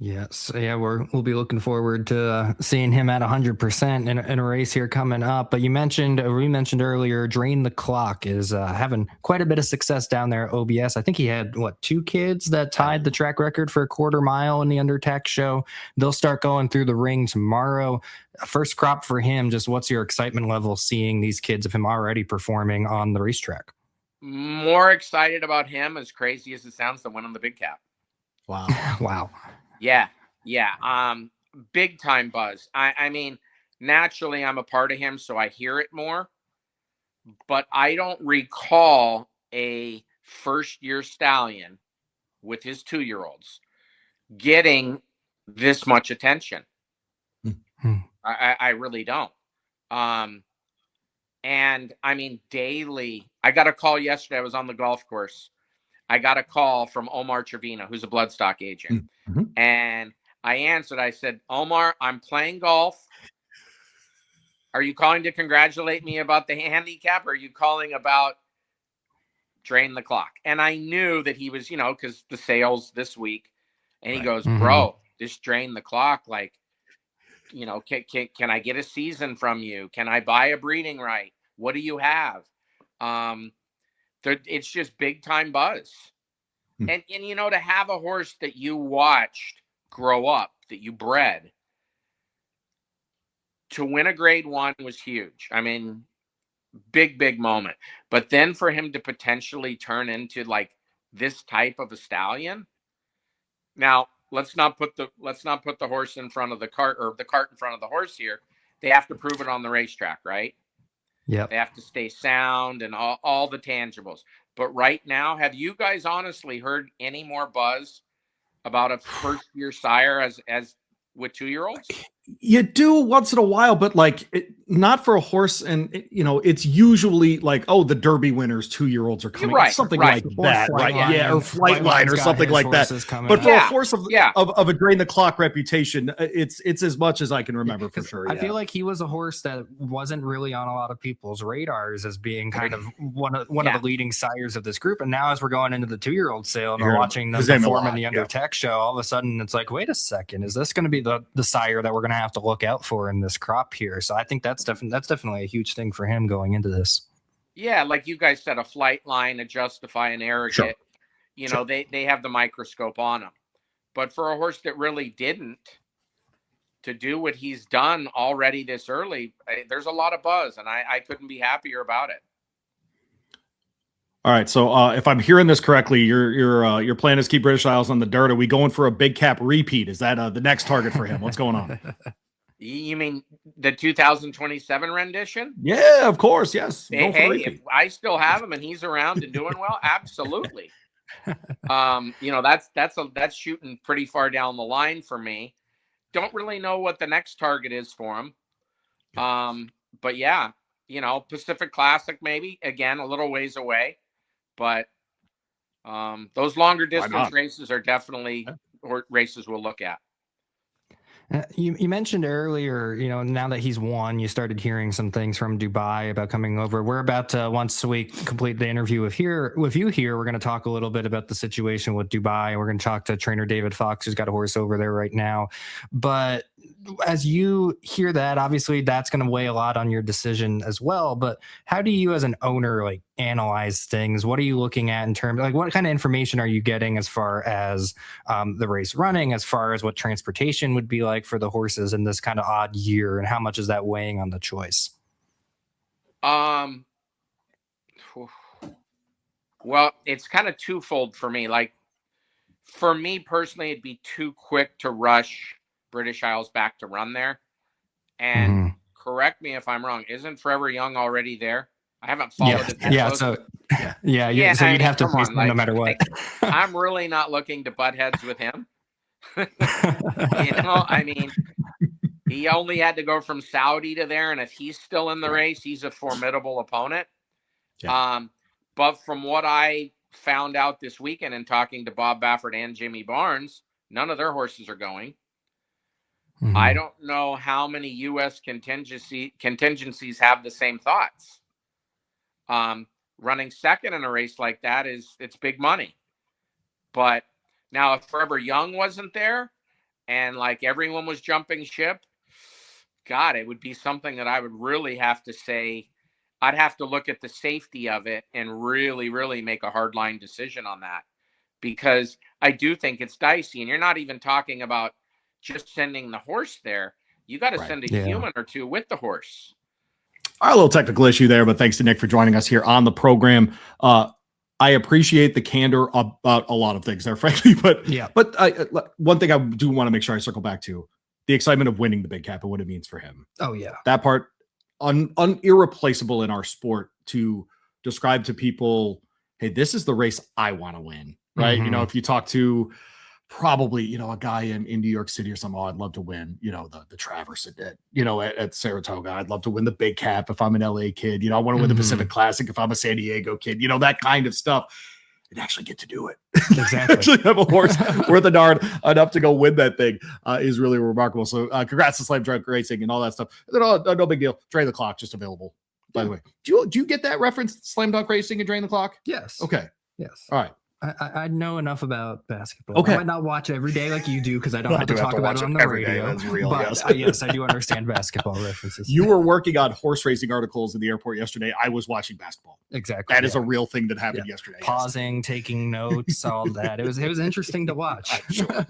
Yes, yeah, we'll be looking forward to seeing him at 100% in a race here coming up. But we mentioned earlier, Drain the Clock is having quite a bit of success down there at OBS. I think he had 2 kids that tied the track record for a quarter mile in the under-tack show. They'll start going through the ring tomorrow. First crop for him. Just what's your excitement level seeing these kids of him already performing on the racetrack? More excited about him, as crazy as it sounds, than winning the big cap. Wow. Wow. Yeah. Big time buzz. I mean, naturally I'm a part of him, so I hear it more, but I don't recall a first-year stallion with his 2-year-olds getting this much attention. Mm-hmm. I really don't. And I mean, daily, I got a call yesterday. I was on the golf course. I got a call from Omar Trevino, who's a bloodstock agent. Mm-hmm. And I answered. I said, Omar, I'm playing golf. Are you calling to congratulate me about the handicap? Or are you calling about Drain the Clock? And I knew that he was, you know, because the sales this week. And he goes, bro, this Drain the Clock, like, you know, can I get a season from you? Can I buy a breeding right? What do you have? It's just big time buzz. And you know, to have a horse that you watched grow up, that you bred, to win a grade 1 was huge. I mean, big moment. But then for him to potentially turn into like this type of a stallion. Now, let's not put the horse in front of the cart, or the cart in front of the horse here. They have to prove it on the racetrack, right? Yeah. They have to stay sound and all the tangibles. But right now, have you guys honestly heard any more buzz about a first-year sire as with 2-year-olds? You do once in a while, but like not for a horse. And it's usually like, oh, the Derby winners, 2-year-olds are coming, something like that, right? Yeah, or Flightline or something like that. But for a horse of a drain the clock reputation, it's as much as I can remember for sure. I feel like he was a horse that wasn't really on a lot of people's radars as being kind of one of the leading sires of this group. And now as we're going into the 2-year-old sale and we're watching them perform in the under-tack show, all of a sudden it's like, wait a second, is this going to be the sire that we're going to have to look out for in this crop here? So I think that's definitely a huge thing for him going into this. Yeah, like you guys said, a Flightline, a Justify, an Arrogate, they have the microscope on them. But for a horse that really didn't, to do what he's done already this early, there's a lot of buzz, and I couldn't be happier about it. All right, so if I'm hearing this correctly, your plan is keep British Isles on the dirt. Are we going for a big cap repeat? Is that the next target for him? What's going on? You mean the 2027 rendition? Yeah, of course. Yes. Hey, if I still have him and he's around and doing well, absolutely. That's shooting pretty far down the line for me. Don't really know what the next target is for him. But yeah, Pacific Classic maybe, again, a little ways away. But those longer distance races are definitely races we'll look at. You mentioned earlier, now that he's won, you started hearing some things from Dubai about coming over. We're about to, once we complete the interview with you here, we're going to talk a little bit about the situation with Dubai. We're going to talk to trainer David Fawkes, who's got a horse over there right now. But as you hear that, obviously that's going to weigh a lot on your decision as well. But how do you as an owner analyze things? What are you looking at in terms of what kind of information are you getting as far as the race running, as far as what transportation would be like for the horses in this kind of odd year, and how much is that weighing on the choice? Well, it's kind of twofold for me. Like for me personally, it'd be too quick to rush British Isles back to run there. And correct me if I'm wrong, isn't Forever Young already there? I haven't followed it. So you'd have to face him no matter what. I'm really not looking to butt heads with him. He only had to go from Saudi to there, and if he's still in the race, he's a formidable opponent. But from what I found out this weekend in talking to Bob Baffert and Jimmy Barnes, none of their horses are going. I don't know how many U.S. contingencies have the same thoughts. Running second in a race like that it's big money. But now if Forever Young wasn't there and everyone was jumping ship, God, it would be something that I would really have to say, I'd have to look at the safety of it and really, really make a hard line decision on that, because I do think it's dicey. And you're not even talking about just sending the horse there. You got to send a human or two with the horse. All right, a little technical issue there, but thanks to Nick for joining us here on the program. I appreciate the candor about a lot of things there, frankly. But one thing I do want to make sure I circle back to, the excitement of winning the big cap and what it means for him. Oh, yeah. That part, irreplaceable in our sport to describe to people, hey, this is the race I want to win, right? If you talk to probably, a guy in New York City or something, I'd love to win, the Traverse at Saratoga. I'd love to win the big cap if I'm an LA kid. I want to win the Pacific Classic if I'm a San Diego kid, that kind of stuff. And actually get to do it. Exactly. Actually have a horse worth a darn enough to go win that thing is really remarkable. So congrats to Slam Dunk Racing and all that stuff. No big deal. Drain the Clock, just available, by the way. Do you get that reference, Slam Dunk Racing and Drain the Clock? Yes. Okay. Yes. All right. I know enough about basketball. Okay. I might not watch every day like you do because I don't have to talk about it on the radio. That's real, but yes, I do understand basketball references. You were working on horse racing articles in the airport yesterday. I was watching basketball. Exactly. That is a real thing that happened yesterday. Pausing, taking notes, all that. It was interesting to watch. I'm sure.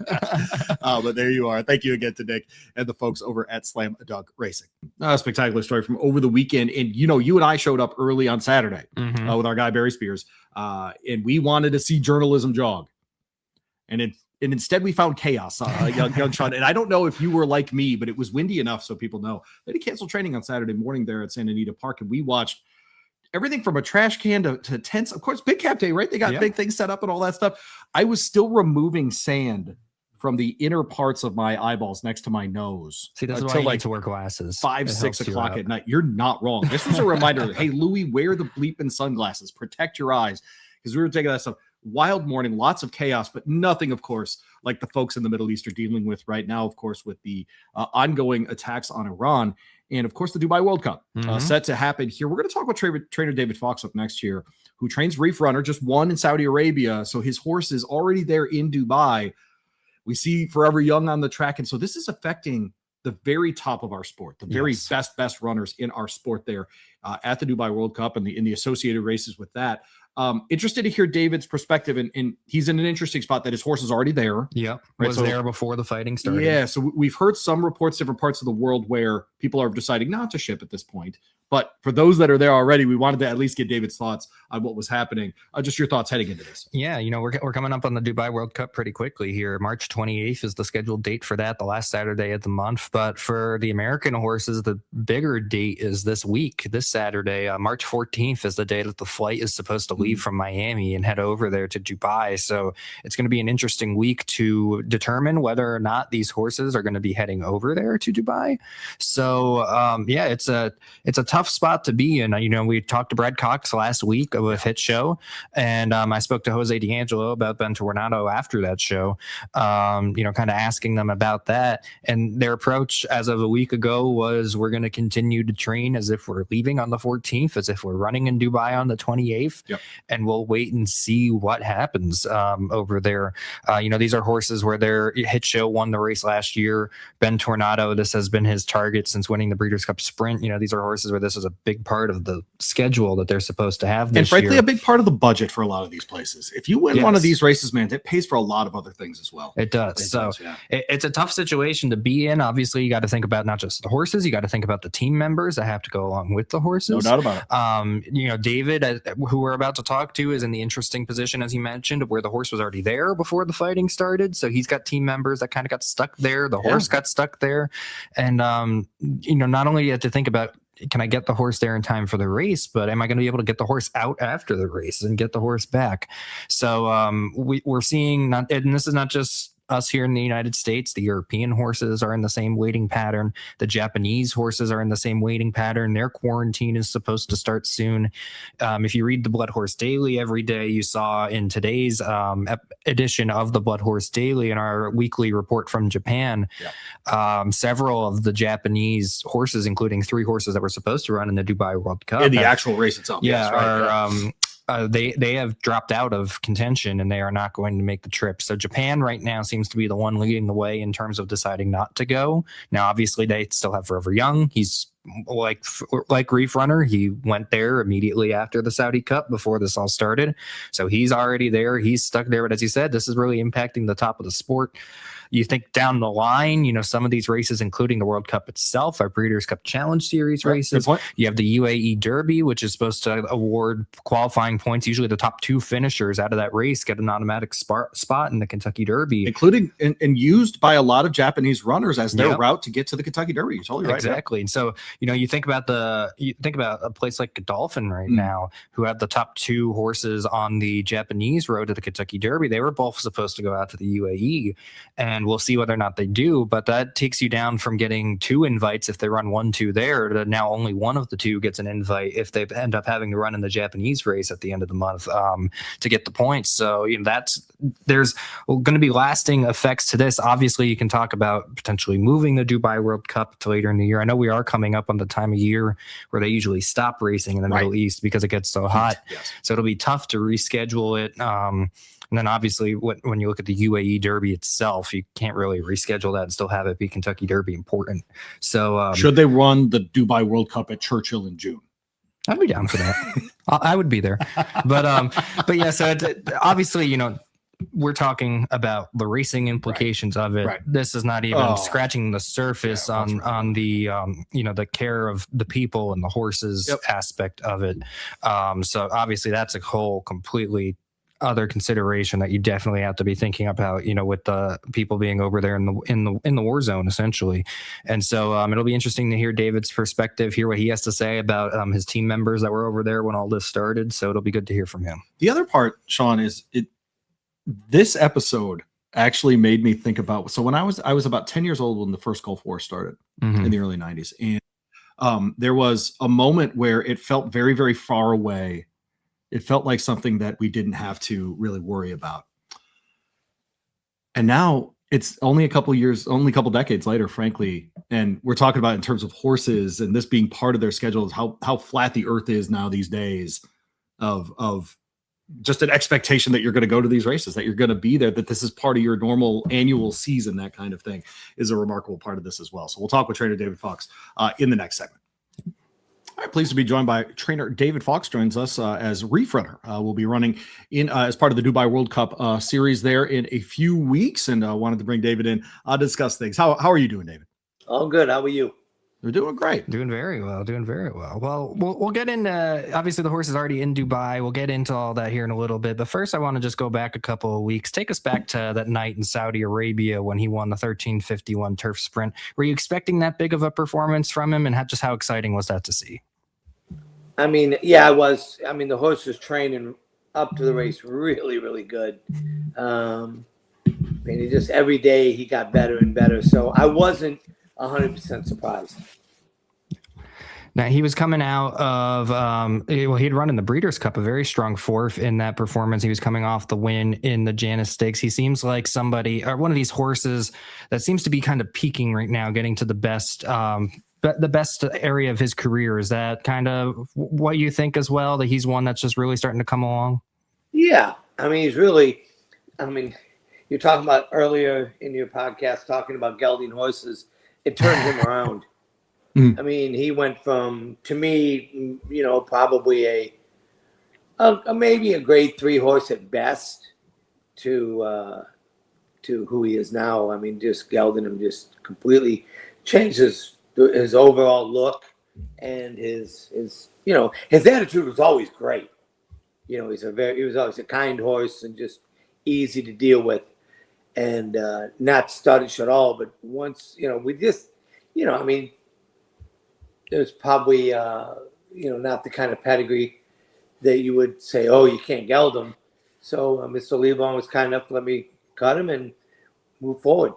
But there you are. Thank you again to Nick and the folks over at Slam Dunk Racing. A spectacular story from over the weekend. And, you and I showed up early on Saturday with our guy, Barry Spears. And we wanted to see journalism jog. And instead we found chaos, young Sean. And I don't know if you were like me, but it was windy enough so people know. They had to cancel training on Saturday morning there at Santa Anita Park. And we watched everything from a trash can to tents. Of course, big cap day, right? They got big things set up and all that stuff. I was still removing sand from the inner parts of my eyeballs next to my nose. See, that's why until you like need to wear glasses. 5, 6 o'clock at night. You're not wrong. This was a reminder. Hey, Louie, wear the bleeping sunglasses. Protect your eyes. Because we were taking that stuff. Wild morning, lots of chaos, but nothing, of course, like the folks in the Middle East are dealing with right now, of course, with the ongoing attacks on Iran. And, of course, the Dubai World Cup set to happen here. We're going to talk with trainer David Fawkes up next year, who trains Reef Runner, just won in Saudi Arabia. So his horse is already there in Dubai. We see Forever Young on the track. And so this is affecting the very top of our sport, the very best runners in our sport there at the Dubai World Cup and in the associated races with that. Interested to hear David's perspective, and he's in an interesting spot that his horse is already there. Yeah, right? Was there before the fighting started. Yeah, so we've heard some reports, different parts of the world where people are deciding not to ship at this point. But for those that are there already, we wanted to at least get David's thoughts on what was happening. Just your thoughts heading into this. Yeah, we're coming up on the Dubai World Cup pretty quickly here. March 28th is the scheduled date for that, the last Saturday of the month. But for the American horses, the bigger date is this week, this Saturday. March 14th is the day that the flight is supposed to leave from Miami and head over there to Dubai. So it's going to be an interesting week to determine whether or not these horses are going to be heading over there to Dubai. So it's a tough spot to be in. We talked to Brad Cox last week with Hit Show, and I spoke to Jose D'Angelo about Ben Tornado after that show, kind of asking them about that. And their approach as of a week ago was, we're going to continue to train as if we're leaving on the 14th, as if we're running in Dubai on the 28th, and we'll wait and see what happens over there. These are horses where their Hit Show won the race last year. Ben Tornado, this has been his target since winning the Breeders' Cup Sprint. These are horses where this is a big part of the schedule that they're supposed to have this and frankly year. A big part of the budget for a lot of these places. If you win one of these races, man, it pays for a lot of other things as well. It does. It's a tough situation to be in. Obviously, you got to think about not just the horses, you got to think about the team members that have to go along with the horses. No doubt about it. David, who we're about to talk to, is in the interesting position, as he mentioned, where the horse was already there before the fighting started. So he's got team members that kind of got stuck there. The horse got stuck there. And, not only do you have to think about, can I get the horse there in time for the race, but am I going to be able to get the horse out after the race and get the horse back? So we're seeing, and this is not just us here in the United States, the European horses are in the same waiting pattern. The Japanese horses are in the same waiting pattern. Their quarantine is supposed to start soon. If you read the BloodHorse Daily every day, you saw in today's edition of the BloodHorse Daily, in our weekly report from Japan, several of the Japanese horses, including 3 horses that were supposed to run in the Dubai World Cup, in the actual race itself, they have dropped out of contention and they are not going to make the trip. So Japan right now seems to be the one leading the way in terms of deciding not to go. Now, obviously, they still have Forever Young. He's like Reef Runner. He went there immediately after the Saudi Cup before this all started. So he's already there. He's stuck there. But as you said, this is really impacting the top of the sport. You think down the line, some of these races, including the World Cup itself, are Breeders' Cup Challenge Series races. You have the UAE Derby, which is supposed to award qualifying points. Usually the top 2 finishers out of that race get an automatic spot in the Kentucky Derby. Including and used by a lot of Japanese runners as their route to get to the Kentucky Derby. You're totally right. Exactly. And so, you think about a place like Godolphin right now, who had the top 2 horses on the Japanese road to the Kentucky Derby. They were both supposed to go out to the UAE, and we'll see whether or not they do. But that takes you down from getting 2 invites if they run 1-2 there to now only one of the 2 gets an invite if they end up having to run in the Japanese race at the end of the month to get the points. So there's going to be lasting effects to this. Obviously, you can talk about potentially moving the Dubai World Cup to later in the year. I know we are coming up on the time of year where they usually stop racing in the Middle East because it gets so hot. So it'll be tough to reschedule it. And then obviously when you look at the UAE Derby itself, you can't really reschedule that and still have it be Kentucky Derby important. So should they run the Dubai World Cup at Churchill in June? I'd be down for that. I would be there. But yeah, so obviously, we're talking about the racing implications of it. This is not even scratching the surface on the the care of the people and the horses aspect of it. So obviously that's a whole completely other consideration that you definitely have to be thinking about, with the people being over there in the war zone essentially. And so it'll be interesting to hear David's perspective, hear what he has to say about his team members that were over there when all this started. So it'll be good to hear from him. The other part, Sean, is this episode actually made me think about. So when I was about 10 years old when the first Gulf War started in the early 90s, and there was a moment where it felt very, very far away. It felt like something that we didn't have to really worry about. And now it's only a couple decades later, frankly. And we're talking about in terms of horses and this being part of their schedules, how flat the earth is now these days of just an expectation that you're going to go to these races, that you're going to be there, that this is part of your normal annual season, that kind of thing is a remarkable part of this as well. So we'll talk with trainer David Fawkes in the next segment. All right, pleased to be joined by trainer David Fawkes. Joins us as Reef Runner. Will be running in as part of the Dubai World Cup series there in a few weeks, and wanted to bring David in to discuss things. How are you doing, David? All good. How are you? We're doing great. Doing very well. Well, we'll get into, obviously the horse is already in Dubai. We'll get into all that here in a little bit. But first, I want to just go back a couple of weeks. Take us back to that night in Saudi Arabia when he won the 1351 turf sprint. Were you expecting that big of a performance from him? And how exciting was that to see? I mean, yeah, I was. I mean, the horse was training up to the race really, really good. I mean, he just every day he got better and better. So I wasn't 100% surprised. Now, he was coming out of, he'd run in the Breeders' Cup, a very strong fourth in that performance. He was coming off the win in the Janus Stakes. He seems like somebody, or one of these horses that seems to be kind of peaking right now, getting to the best area of his career. Is that kind of what you think as well, that he's one that's just really starting to come along? Yeah. I mean, he's really, you're talking about earlier in your podcast, talking about gelding horses. It turned him around. I mean, he went from, to me, probably a maybe a grade 3 horse at best to who he is now. I mean, just gelding him just completely changed his overall look, and his attitude was always great. He was always a kind horse and just easy to deal with. And not studdish at all, but once there's probably not the kind of pedigree that you would say, oh, you can't geld him. So Mr. Lebon was kind enough to let me cut him and move forward.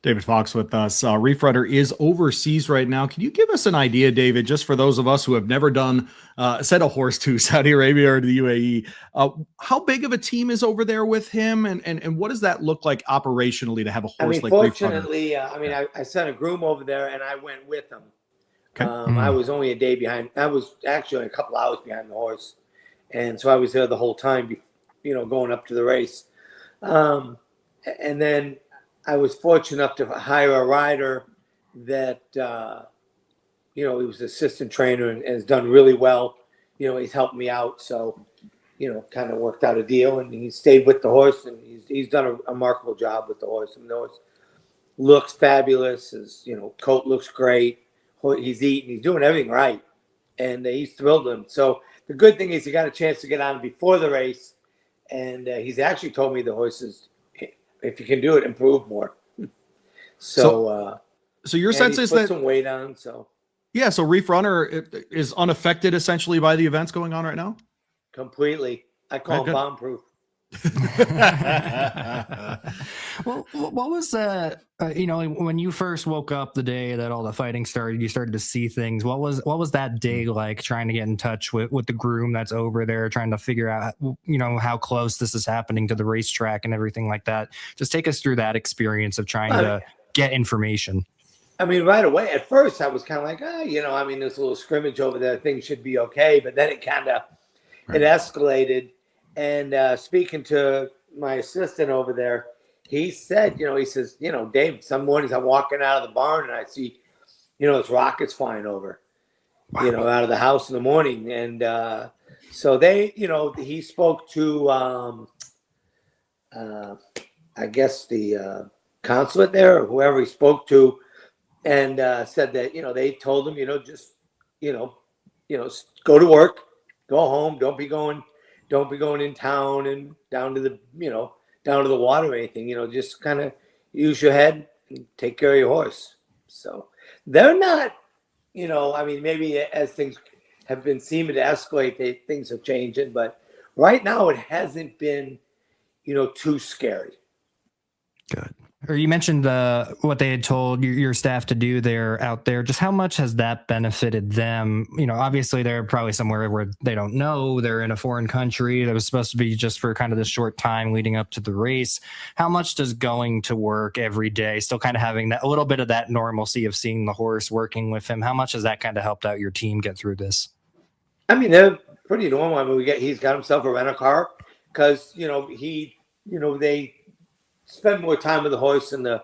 David Fawkes with us. Reef Runner is overseas right now. Can you give us an idea, David, just for those of us who have never sent a horse to Saudi Arabia or to the UAE, how big of a team is over there with him, and what does that look like operationally to have a horse like Reef Runner? Fortunately, I sent a groom over there, and I went with him. Okay. I was only a day behind. I was actually a couple hours behind the horse, and so I was there the whole time, going up to the race. And then I was fortunate enough to hire a rider that, he was assistant trainer and has done really well. He's helped me out. So, kind of worked out a deal, and he stayed with the horse, and he's done a remarkable job with the horse. And the horse looks fabulous. His, coat looks great. He's eating. He's doing everything right. And he's thrilled him. So the good thing is he got a chance to get on before the race. And he's actually told me the horse is, if you can do it, improve more. So your sense is that some weight on. So so Reef Runner is unaffected essentially by the events going on right now. Completely, I call him bomb proof. Well, what was when you first woke up the day that all the fighting started, you started to see things. What was that day like, trying to get in touch with the groom that's over there, trying to figure out how close this is happening to the racetrack and everything like that? Just take us through that experience of trying to get information. I mean, right away, at first I was kind of like, there's a little scrimmage over there, things should be okay. But then it kind of it escalated. And speaking to my assistant over there, he said, he says, Dave, some mornings I'm walking out of the barn and I see, there's rockets flying over, out of the house in the morning. And so they, he spoke to, I guess the consulate there or whoever he spoke to, and said that, they told him, just, go to work, go home, don't be going in town and down to the water or anything, just kind of use your head and take care of your horse. So they're not, maybe as things have been seeming to escalate, things are changing, but right now it hasn't been, too scary. Good. Or you mentioned what they had told your staff to do there out there. Just how much has that benefited them? You know, obviously they're probably somewhere where they don't know. They're in a foreign country that was supposed to be just for kind of this short time leading up to the race. How much does going to work every day, still kind of having that a little bit of that normalcy of seeing the horse, working with him, how much has that kind of helped out your team get through this? I mean, they're pretty normal. I mean, he's got himself a rental car because they spend more time with the horse, and the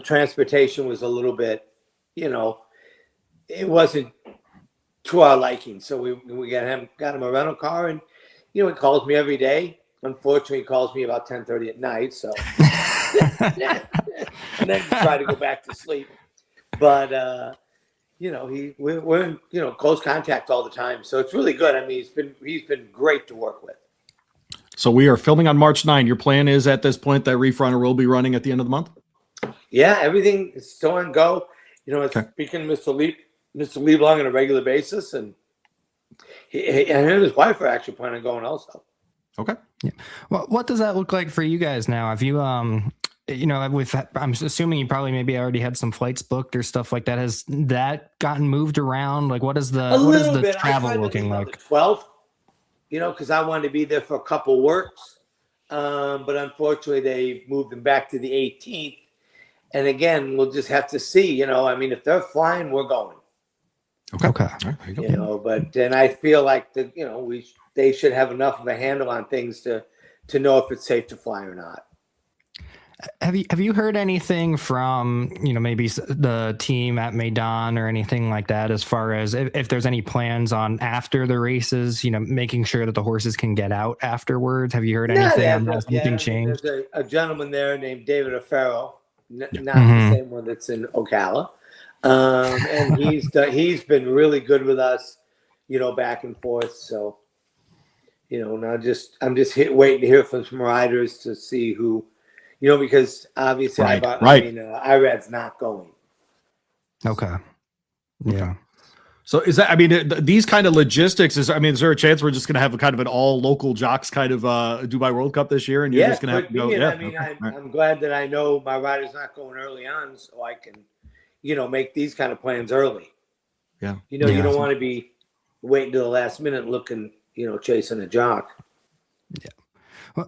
transportation was a little bit, it wasn't to our liking. So we got him a rental car, and he calls me every day. Unfortunately, he calls me about 10:30 at night. So and then try to go back to sleep. But we're in close contact all the time. So it's really good. I mean, he's been great to work with. So we are filming on March 9. Your plan is at this point that Reef Runner will be running at the end of the month? Yeah, everything is still on go. Speaking to Mr. Lieblang on a regular basis, and and his wife are actually planning on going also. Okay. Yeah. Well, what does that look like for you guys now? Have you, I'm assuming you probably maybe already had some flights booked or stuff like that. Has that gotten moved around? Like, what is the travel looking like? 12th. Because I wanted to be there for a couple works. But unfortunately, they moved them back to the 18th. And again, we'll just have to see. I mean, if they're flying, we're going. Okay. But then I feel like they should have enough of a handle on things to know if it's safe to fly or not. Have you heard anything from, maybe the team at Maidan or anything like that, as far as if there's any plans on after the races, making sure that the horses can get out afterwards? Have you heard anything on that? Anything changed? There's a gentleman there named David Fawkes, not the same one that's in Ocala. And he's been really good with us, back and forth. So, now I'm just waiting to hear from some riders to see who, because obviously Irad's not going. Okay. Yeah. So is that, I mean, these kind of logistics is there a chance we're just going to have a kind of an all local jocks kind of Dubai World Cup this year? And you're just going to have to go. Yeah. I mean, I'm glad that I know my rider's not going early on, so I can, make these kind of plans early. Yeah. You don't want to be waiting till the last minute looking, chasing a jock. Yeah.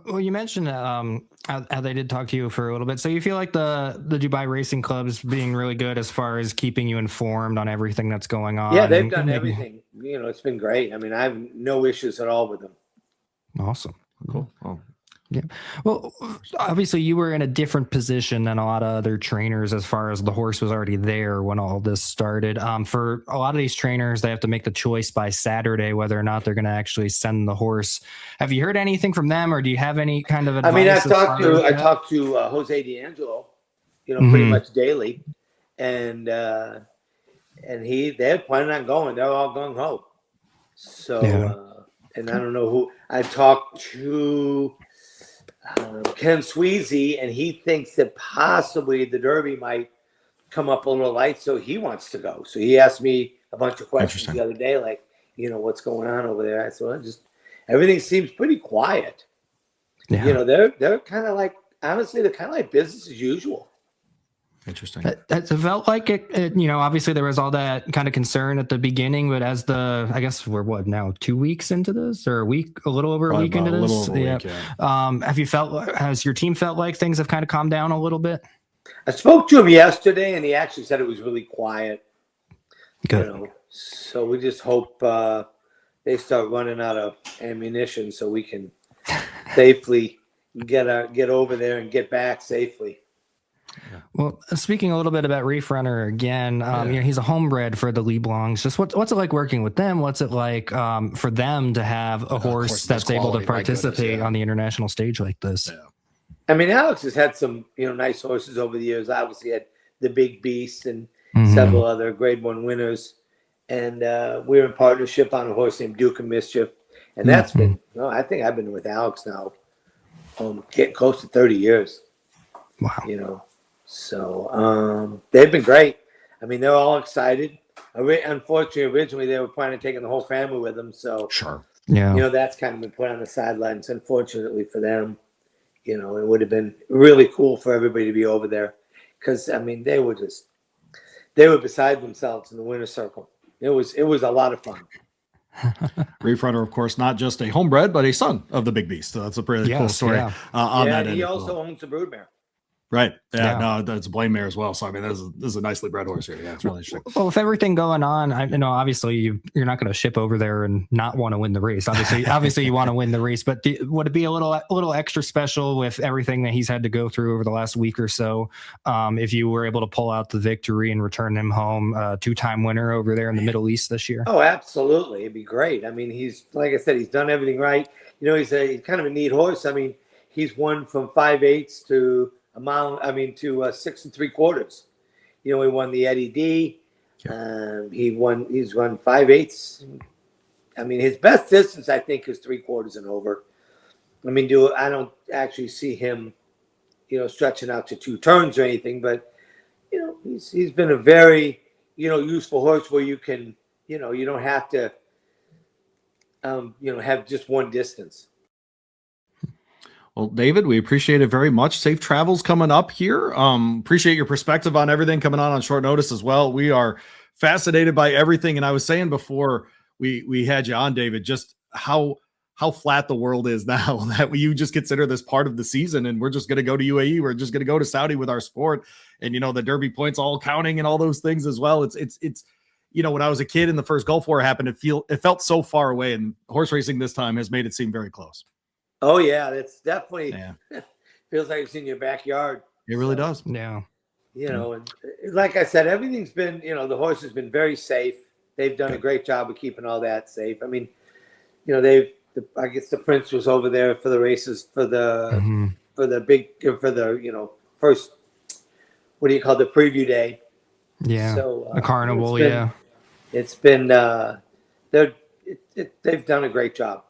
Well, you mentioned how they did talk to you for a little bit. So you feel like the Dubai Racing Club is being really good as far as keeping you informed on everything that's going on? Yeah, they've done everything. It's been great. I mean, I have no issues at all with them. Awesome. Cool. Oh. Yeah. Well, obviously you were in a different position than a lot of other trainers as far as the horse was already there when all this started. For a lot of these trainers, they have to make the choice by Saturday whether or not they're going to actually send the horse. Have you heard anything from them, or do you have any kind of advice? I mean, I talked to Jose D'Angelo, pretty much daily, and they're planning on going. They're all gung ho. So, and I don't know who I talked to. Ken Sweezy, and he thinks that possibly the Derby might come up a little light, so he wants to go. So he asked me a bunch of questions the other day, like, what's going on over there. I said, well, just everything seems pretty quiet. Yeah. They're kind of like, honestly, they're kind of like business as usual. Interesting. It felt like it, obviously there was all that kind of concern at the beginning, but as I guess we're now 2 weeks into this, or a little over a week into this. Has your team felt like things have kind of calmed down a little bit? I spoke to him yesterday, and he actually said it was really quiet. Good. So we just hope they start running out of ammunition so we can safely get over there and get back safely. Yeah. Well, speaking a little bit about Reef Runner again, he's a homebred for the Lieblancs. Just what's it like working with them? What's it like for them to have a horse that's able to participate on the international stage like this? Yeah. I mean, Alex has had some nice horses over the years. Obviously, had the Big Beast and several other Grade 1 winners, and we're in partnership on a horse named Duke of Mischief, and that's been. I think I've been with Alex now, getting close to 30 years. Wow. So they've been great. I mean, they're all excited. Unfortunately, originally they were planning on taking the whole family with them. So sure, that's kind of been put on the sidelines. Unfortunately for them, it would have been really cool for everybody to be over there, because I mean they were beside themselves in the winner's circle. It was a lot of fun. Reef Runner, of course, not just a homebred, but a son of the big beast. So that's a pretty cool story on that end. He also owns a broodmare. Right. Yeah. No, that's a blame mare as well. So I mean, this is a nicely bred horse here. Yeah, it's really interesting. Well, with everything going on, obviously you're not going to ship over there and not want to win the race. Obviously you want to win the race, but would it be a little extra special with everything that he's had to go through over the last week or so? If you were able to pull out the victory and return him home, 2-time winner over there in the Middle East this year? Oh, absolutely. It'd be great. I mean, he's, like I said, he's done everything right. He's kind of a neat horse. I mean, he's won from 5/8 to 6 3/4. He won the Eddie D. He's run 5/8. I mean, his best distance, I think, is 3/4 and over. I mean, I don't actually see him, stretching out to 2 turns or anything, but he's been a very, useful horse where you can, you don't have to, have just one distance. Well, David, we appreciate it very much. Safe travels coming up here. Appreciate your perspective on everything coming on short notice as well. We are fascinated by everything. And I was saying before we had you on, David, just how flat the world is now, that you just consider this part of the season, and we're just going to go to UAE. We're just going to go to Saudi with our sport, and the Derby points all counting and all those things as well. It's when I was a kid and the first Gulf War happened, it felt so far away, and horse racing this time has made it seem very close. Oh yeah, that's definitely feels like it's in your backyard. It really does. Yeah. And like I said, everything's been, the horse has been very safe. They've done a great job of keeping all that safe. I mean, I guess the Prince was over there for the races for the first, what do you call the preview day? Yeah. So the carnival. It's been they've done a great job.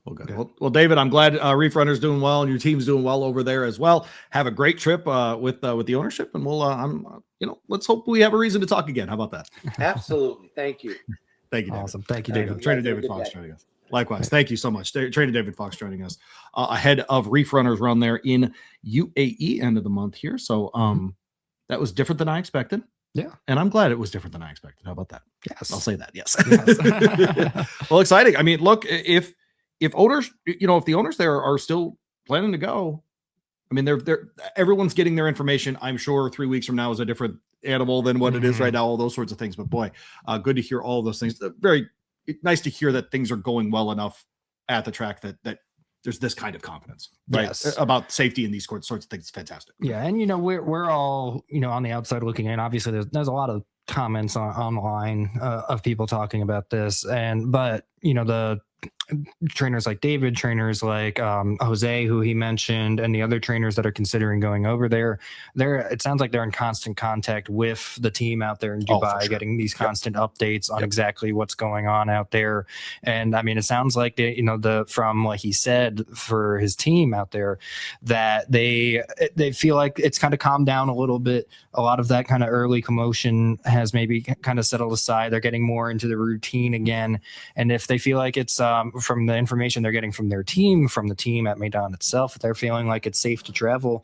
Well, good. Well, David, I'm glad Reef Runner's doing well and your team's doing well over there as well. Have a great trip with the ownership, and we'll let's hope we have a reason to talk again. How about that? Absolutely. Thank you. Thank you, David. Awesome. Thank you, David. Trainer David Fawkes joining us. Likewise. Thank you so much. Trainer David Fawkes joining us ahead of Reef Runner's run there in UAE end of the month here. So that was different than I expected. Yeah. And I'm glad it was different than I expected. How about that? Yes. I'll say that. Yes. Well, exciting. I mean, look, if owners, if the owners there are still planning to go, I mean, everyone's getting their information. I'm sure 3 weeks from now is a different animal than what it is right now, all those sorts of things. But boy, good to hear all of those things. Very nice to hear that things are going well enough at the track that there's this kind of confidence, right? Yes. About safety in these sorts of things. It's fantastic. Yeah. And, we're all, on the outside looking in. Obviously, there's a lot of comments online of people talking about this. But, the trainers like David, trainers like Jose, who he mentioned, and the other trainers that are considering going over there, it sounds like they're in constant contact with the team out there in Dubai, getting these constant updates on exactly what's going on out there. And I mean, it sounds like from what he said for his team out there, that they feel like it's kind of calmed down a little bit. A lot of that kind of early commotion has maybe kind of settled aside. They're getting more into the routine again. And if they feel like it's from the information they're getting from their team, from the team at Meydan itself, if they're feeling like it's safe to travel.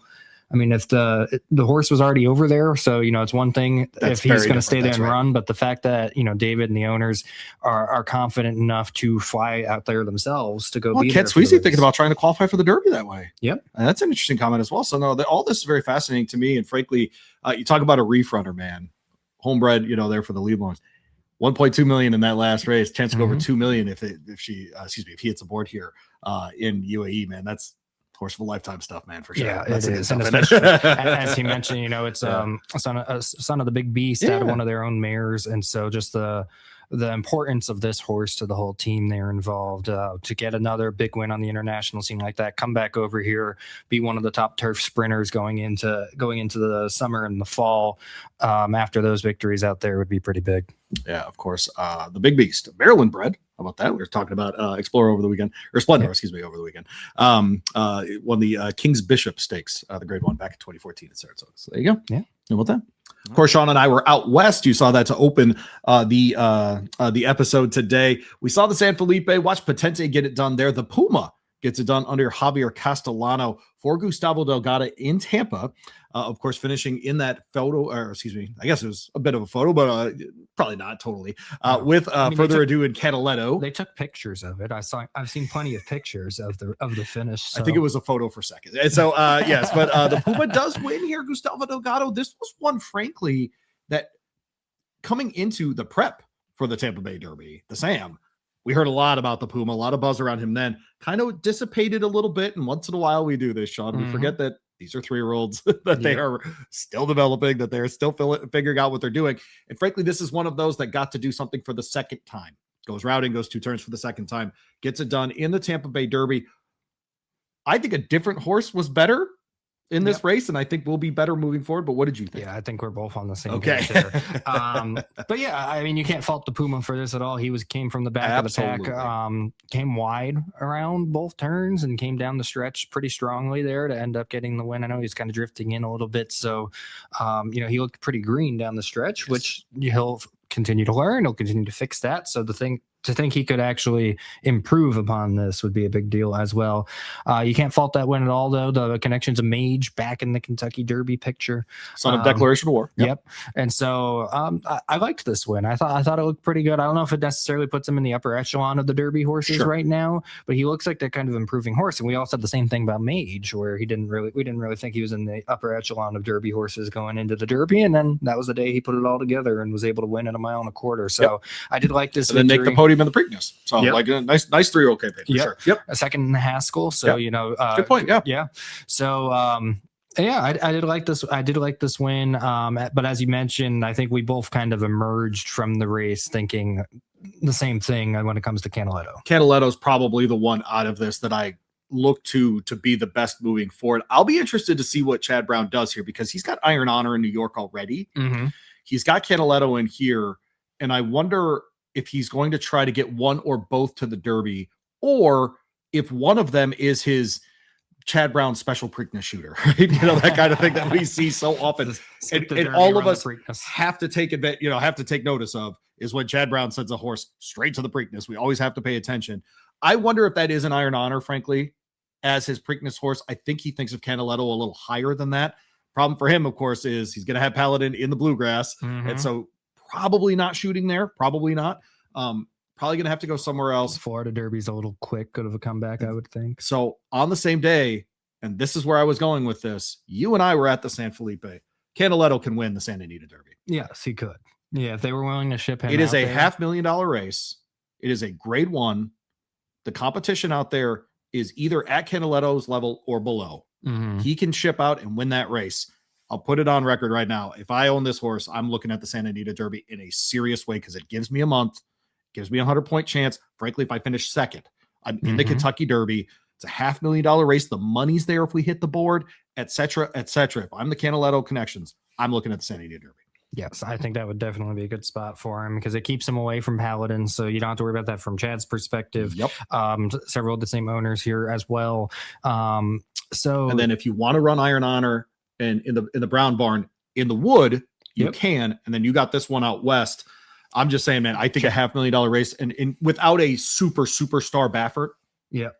I mean, if the horse was already over there, so, it's one thing if he's going to stay there and run, but the fact that, David and the owners are confident enough to fly out there themselves to go be there. Cat Sweezy thinking about trying to qualify for the Derby that way. Yep. And that's an interesting comment as well. So no, all this is very fascinating to me. And frankly, you talk about a Reef Runner, man, homebred, there for the lead lines. 1.2 million in that last race, chance to go over 2 million if he hits a board here in UAE, man. That's horse of a lifetime stuff, man, for sure. Yeah, that's it is. And especially, as he mentioned, it's a son of the big beast out of one of their own mares. And so just the importance of this horse to the whole team there involved to get another big win on the international scene like that, come back over here, be one of the top turf sprinters going into the summer and the fall after those victories out there would be pretty big. Yeah, of course. The big beast, Maryland bred. How about that? We were talking about Explorer over the weekend, or Splendor, over the weekend. Won the King's Bishop Stakes, the grade 1 back in 2014 at Saratoga. So there you go. Yeah. How about that? Of course, Sean and I were out west. You saw that to open the episode today. We saw the San Felipe, watched Potente get it done there. The Puma gets it done under Javier Castellano for Gustavo Delgado in Tampa. Of course, finishing in that photo, or excuse me, I guess it was a bit of a photo, but probably not totally. With further ado in Canaletto. They took pictures of it. I've seen plenty of pictures of the finish. So. I think it was a photo for second. And so yes, but the Puma does win here, Gustavo Delgado. This was one, frankly, that coming into the prep for the Tampa Bay Derby, the Sam, we heard a lot about the Puma, a lot of buzz around him then, kind of dissipated a little bit. And once in a while we do this, Sean. We forget that these are 3-year-olds that they are still developing, that they're still figuring out what they're doing. And frankly, this is one of those that got to do something for the second time. Goes routing, goes 2 turns for the second time, gets it done in the Tampa Bay Derby. I think a different horse was better in this race, and I think we'll be better moving forward. But what did you think? Yeah, I think we're both on the same page there. But yeah, I mean, you can't fault the Puma for this at all. He came from the back of the pack, came wide around both turns and came down the stretch pretty strongly there to end up getting the win. I know he's kind of drifting in a little bit, so he looked pretty green down the stretch, which he'll continue to learn. He'll continue to fix that. So to think he could actually improve upon this would be a big deal as well. You can't fault that win at all, though. The connections of Mage back in the Kentucky Derby picture. Son of Declaration of War. Yep. And so I liked this win. I thought it looked pretty good. I don't know if it necessarily puts him in the upper echelon of the Derby horses right now, but he looks like that kind of improving horse. And we all said the same thing about Mage, where we didn't really think he was in the upper echelon of Derby horses going into the Derby. And then that was the day he put it all together and was able to win at 1.25 miles. So I did like this. And then make the podium in the Preakness. So like a nice 3-year-old campaign for sure. Yep. A second in the Haskell. So, good point. Yeah. Yeah. So, I did like this. I did like this win. But as you mentioned, I think we both kind of emerged from the race thinking the same thing when it comes to Canaletto. Canaletto's probably the one out of this that I look to be the best moving forward. I'll be interested to see what Chad Brown does here, because he's got Iron Honor in New York already. He's got Canaletto in here, and I wonder if he's going to try to get one or both to the Derby, or if one of them is his Chad Brown special Preakness shooter, right? That kind of thing that we see so often. And all of us have to take have to take notice of is when Chad Brown sends a horse straight to the Preakness. We always have to pay attention. I wonder if that is an Iron Honor, frankly, as his Preakness horse. I think he thinks of Canaletto a little higher than that. Problem for him, of course, is he's going to have Paladin in the Bluegrass. And so probably not shooting there. Probably not. Probably going to have to go somewhere else. Florida Derby's a little quick of a comeback, I would think. So on the same day, and this is where I was going with this, you and I were at the San Felipe. Canaletto can win the Santa Anita Derby. Yes, he could. Yeah, if they were willing to ship him. It is a $500,000 race. It is a grade 1. The competition out there is either at Canaletto's level or below. He can ship out and win that race. I'll put it on record right now. If I own this horse, I'm looking at the Santa Anita Derby in a serious way, because it gives me a month, gives me a 100-point chance. Frankly, if I finish second, I'm in the Kentucky Derby. It's a $500,000 race. The money's there if we hit the board, et cetera, et cetera. If I'm the Canaletto connections, I'm looking at the Santa Anita Derby. Yes, I think that would definitely be a good spot for him, because it keeps him away from Paladin, so you don't have to worry about that from Chad's perspective. Yep. Several of the same owners here as well. And then if you want to run Iron Honor and in the Brown Barn in the Wood, you can. And then you got this one out west. I'm just saying, man, I think a $500,000 race and without a superstar Baffert,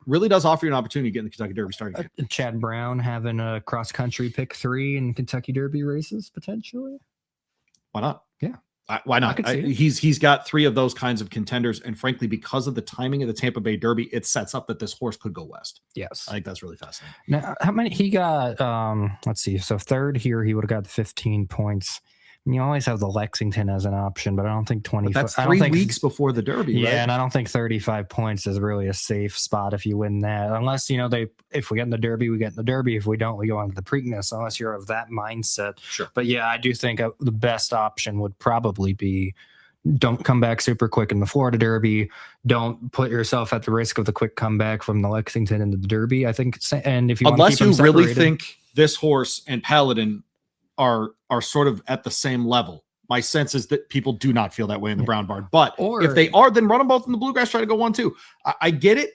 really does offer you an opportunity to get in the Kentucky Derby starting. Chad Brown having a cross country pick 3 in Kentucky Derby races potentially. Why not? Yeah. Why not? He's got 3 of those kinds of contenders, and frankly, because of the timing of the Tampa Bay Derby, it sets up that this horse could go west. Yes, I think that's really fascinating. Now, how many he got? Let's see. So third here, he would have got 15 points. You always have the Lexington as an option, but I don't think 20. That's 3 weeks before the Derby. Yeah, right? And I don't think 35 points is really a safe spot if you win that. Unless if we get in the Derby, we get in the Derby. If we don't, we go on to the Preakness. Unless you're of that mindset. Sure. But yeah, I do think the best option would probably be, don't come back super quick in the Florida Derby. Don't put yourself at the risk of the quick comeback from the Lexington into the Derby. I think, and if you unless you really think this horse and Paladin are sort of at the same level. My sense is that people do not feel that way in the Brown Barn. But if they are, then run them both in the Bluegrass, try to go 1-2. I get it.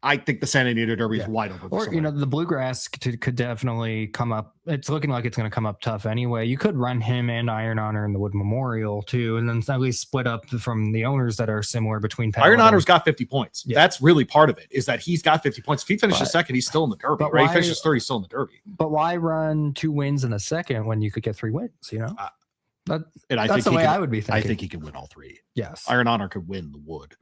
I think the Santa Anita Derby is wide open. Or, the Bluegrass could definitely come up. It's looking like it's going to come up tough anyway. You could run him and Iron Honor in the Wood Memorial too, and then at least split up from the owners that are similar between Iron Honor's got 50 points. Yeah. That's really part of it, is that he's got 50 points. If he finishes second, he's still in the Derby, right? He finishes third, he's still in the Derby. But why run 2 wins in the second when you could get 3 wins, That's the way I would be thinking. I think he can win all 3. Yes. Iron Honor could win the Wood.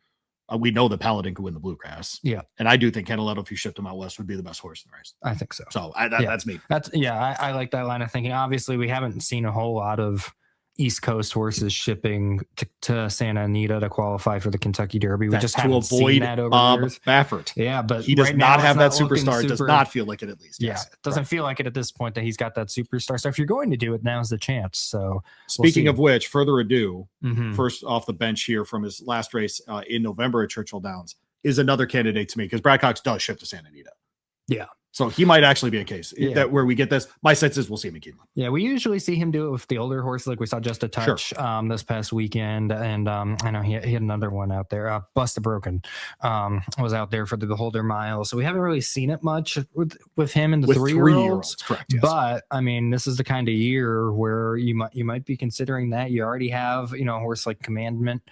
We know that Paladin could win the Bluegrass. Yeah. And I do think Canaletto, if you shipped him out west, would be the best horse in the race. I think so. So that's me. I like that line of thinking. Obviously, we haven't seen a whole lot of East Coast horses shipping to Santa Anita to qualify for the Kentucky Derby. We just haven't seen that over Bob years. Baffert. Yeah, but he does not have that superstar. It does not feel like it, at least. Yeah, it doesn't feel like it at this point that he's got that superstar. So if you're going to do it, now's the chance. So speaking of which, further ado, first off the bench here from his last race in November at Churchill Downs is another candidate to me, because Brad Cox does ship to Santa Anita. Yeah. So he might actually be a case that where we get this. My sense is we'll see him in Keeneland. Yeah, we usually see him do it with the older horses, like we saw Just a Touch this past weekend, and I know he had another one out there. Busted Broken was out there for the Beholder Mile, so we haven't really seen it much with him and the 3-year-olds. Correct. Yes. But I mean, this is the kind of year where you might be considering that. You already have a horse like Commandment,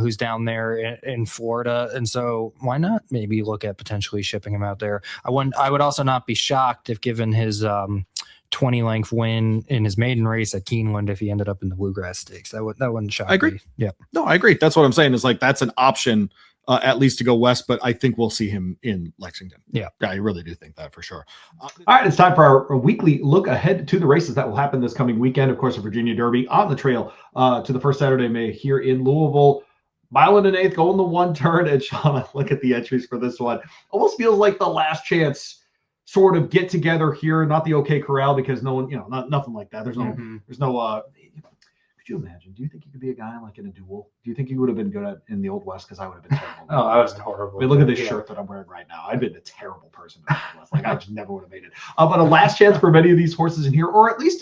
who's down there in Florida, and so why not maybe look at potentially shipping him out there? I would also not be shocked if, given his 20-length win in his maiden race at Keeneland, if he ended up in the Bluegrass Stakes. That wouldn't shock me. I agree. Yeah. No, I agree. That's what I'm saying, is like that's an option at least to go west, but I think we'll see him in Lexington. Yeah. I really do think that for sure. All right, it's time for our weekly look ahead to the races that will happen this coming weekend. Of course, the Virginia Derby on the trail to the first Saturday of May here in Louisville. 1 1/8 going the 1 turn. And Sean, look at the entries for this one. Almost feels like the last chance sort of get together here, not the OK Corral, because no one, nothing like that. There's no, could you imagine? Do you think you could be a guy like in a duel? Do you think you would have been good in the Old West? Because I would have been terrible. Oh, I was horrible. I mean, look at this shirt that I'm wearing right now. I've been a terrible person in the Old West. Like, I just never would have made it. But a last chance for many of these horses in here, or at least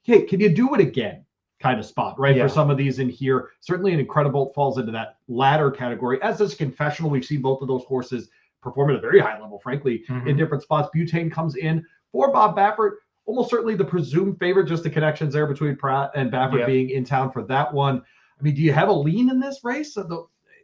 hey, can you do it again kind of spot, right? For some of these in here. Certainly an Incredible falls into that latter category. As does Confessional. We've seen both of those horses perform at a very high level, frankly, in different spots. Butane comes in for Bob Baffert. Almost certainly the presumed favorite, just the connections there between Pratt and Baffert being in town for that one. I mean, do you have a lean in this race?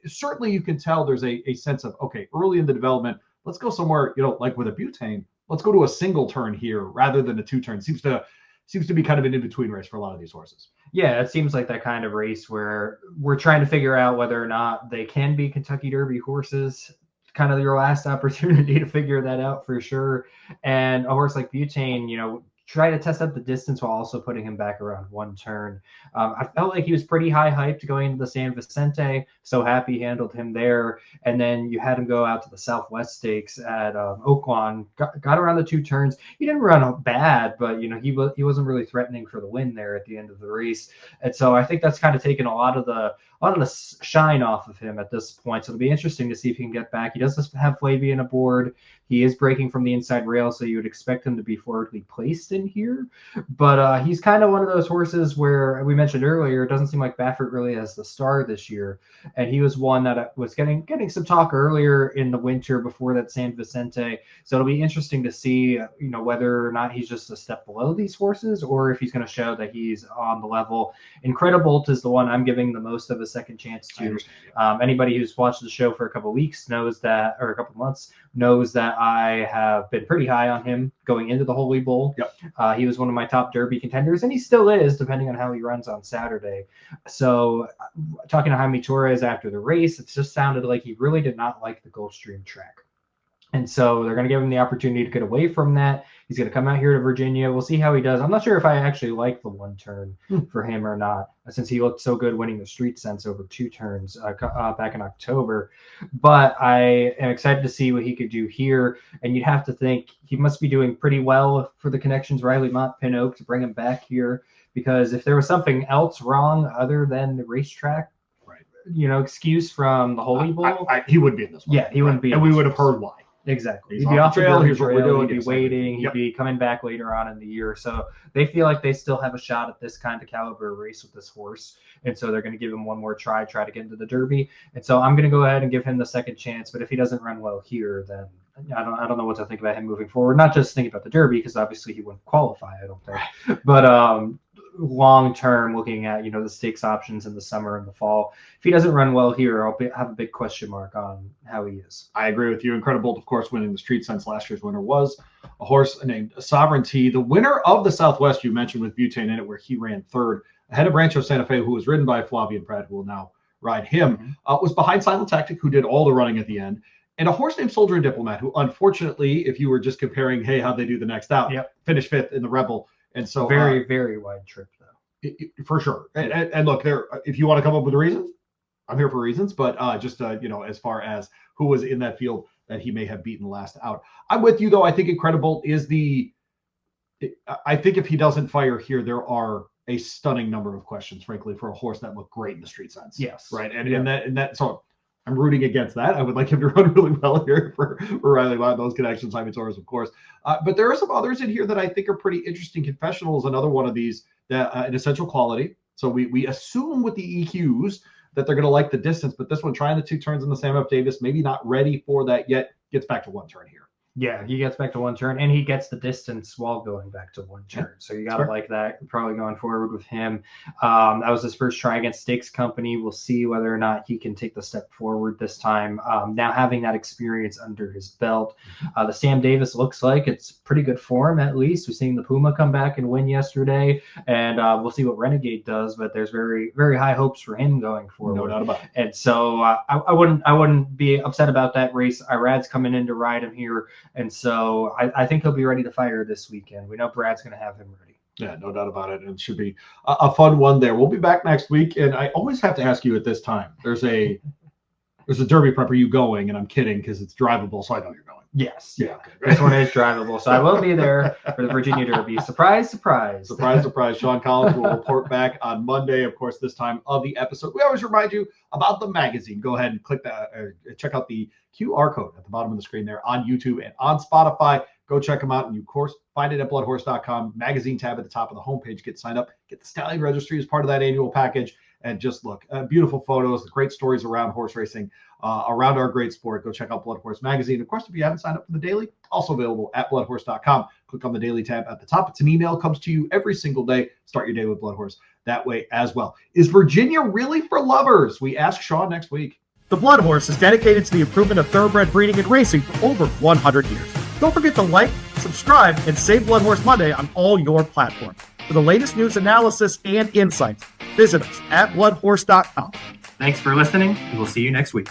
Certainly you can tell there's a sense of, okay, early in the development, let's go somewhere, like with a Butane, let's go to a single turn here rather than a 2-turn. Seems to be kind of an in-between race for a lot of these horses. Yeah, it seems like that kind of race where we're trying to figure out whether or not they can be Kentucky Derby horses. Kind of your last opportunity to figure that out for sure. And a horse like Butane, try to test out the distance while also putting him back around 1 turn. I felt like he was pretty high hyped going into the San Vicente. So happy he handled him there. And then you had him go out to the Southwest Stakes at Oaklawn, got around the 2 turns. He didn't run bad, but he wasn't really threatening for the win there at the end of the race. And so I think that's kind of taken a lot of the shine off of him at this point. So it'll be interesting to see if he can get back. He does have Flavian aboard. He is breaking from the inside rail, so you would expect him to be forwardly placed in here. But he's kind of one of those horses where we mentioned earlier, it doesn't seem like Baffert really has the star this year. And he was one that was getting some talk earlier in the winter before that San Vicente. So it'll be interesting to see, whether or not he's just a step below these horses or if he's going to show that he's on the level. Incredible is the one I'm giving the most of a second chance to. Anybody who's watched the show for a couple of weeks knows that, or a couple of months, knows that I have been pretty high on him going into the Holy Bowl. Yep. He was one of my top Derby contenders, and he still is, depending on how he runs on Saturday. So talking to Jaime Torres after the race, it just sounded like he really did not like the Gulfstream track. And so they're going to give him the opportunity to get away from that. He's going to come out here to Virginia. We'll see how he does. I'm not sure if I actually like the 1 turn for him or not, since he looked so good winning the Street Sense over 2 turns back in October. But I am excited to see what he could do here. And you'd have to think he must be doing pretty well for the connections Riley Mott, Pin Oak, to bring him back here. Because if there was something else wrong other than the racetrack, excuse from the Holy Bowl, he would be in this one. Yeah, he wouldn't be. And we would have heard why. Exactly. He's He'd be off off the the trail. Derby Here's what we're trail, doing. he'd be Yes, waiting, yep. he'd be coming back later on in the year. So they feel like they still have a shot at this kind of caliber race with this horse. And so they're going to give him one more try to get into the Derby. And so I'm going to go ahead and give him the second chance. But if he doesn't run well here, then I don't know what to think about him moving forward. Not just thinking about the Derby, because obviously he wouldn't qualify, I don't think. But long term, looking at the stakes options in the summer and the fall, if he doesn't run well here, I'll have a big question mark on how he is. I agree with you. Incredible, of course, winning the Street Sense. Last year's winner was a horse named Sovereignty, the winner of the Southwest you mentioned with Butane in it, where he ran third ahead of Rancho Santa Fe, who was ridden by Flavian Pratt, who will now ride him. Was behind Silent Tactic, who did all the running at the end. And a horse named Soldier and Diplomat, who unfortunately, if you were just comparing, hey, how'd they do the next out, finished fifth in the Rebel. And so very, very wide trip, though. For sure. And look, there, if you want to come up with reasons, I'm here for reasons. But just as far as who was in that field that he may have beaten last out, I'm with you though. I think Incredible is I think if he doesn't fire here, there are a stunning number of questions, frankly, for a horse that looked great in the Street Sense. Yes. Right. And that so I'm rooting against that. I would like him to run really well here for Riley Watt, those connections, Simon Torres, of course. But there are some others in here that I think are pretty interesting. Confessional is another one of these that an essential quality. So we assume with the EQs that they're going to like the distance, but this one trying the 2 turns in the Sam F. Davis, maybe not ready for that yet, gets back to 1 turn here. Yeah, he gets back to 1 turn, and he gets the distance while going back to 1 turn. So you got to like that, probably going forward with him. That was his first try against Stakes Company. We'll see whether or not he can take the step forward this time. Now having that experience under his belt. The Sam Davis looks like it's pretty good form, at least. We've seen the Puma come back and win yesterday, and we'll see what Renegade does, but there's very, very high hopes for him going forward. No doubt about it. And so I wouldn't be upset about that race. Irad's coming in to ride him here. And so I think he'll be ready to fire this weekend. We know Brad's going to have him ready. Yeah, no doubt about it. And it should be a fun one there. We'll be back next week. And I always have to ask you at this time, there's a Derby prep. Are you going? And I'm kidding because it's drivable, so I know you're going. Yes. Yeah. Okay. This one is drivable. So I will be there for the Virginia Derby. Surprise, surprise. Surprise, surprise. Sean Collins will report back on Monday, of course, this time of the episode. We always remind you about the magazine. Go ahead and click that, check out the QR code at the bottom of the screen there on YouTube and on Spotify. Go check them out. And you, of course, find it at bloodhorse.com. Magazine tab at the top of the homepage. Get signed up. Get the Stallion Registry as part of that annual package. And just look, beautiful photos, great stories around horse racing, around our great sport. Go check out Blood Horse Magazine. Of course, if you haven't signed up for the daily, also available at bloodhorse.com. Click on the daily tab at the top. It's an email, comes to you every single day. Start your day with Blood Horse that way as well. Is Virginia really for lovers? We ask Sean next week. The Blood Horse is dedicated to the improvement of thoroughbred breeding and racing for over 100 years. Don't forget to like, subscribe, and save BloodHorse Monday on all your platforms. For the latest news, analysis, and insights, visit us at bloodhorse.com. Thanks for listening, and we'll see you next week.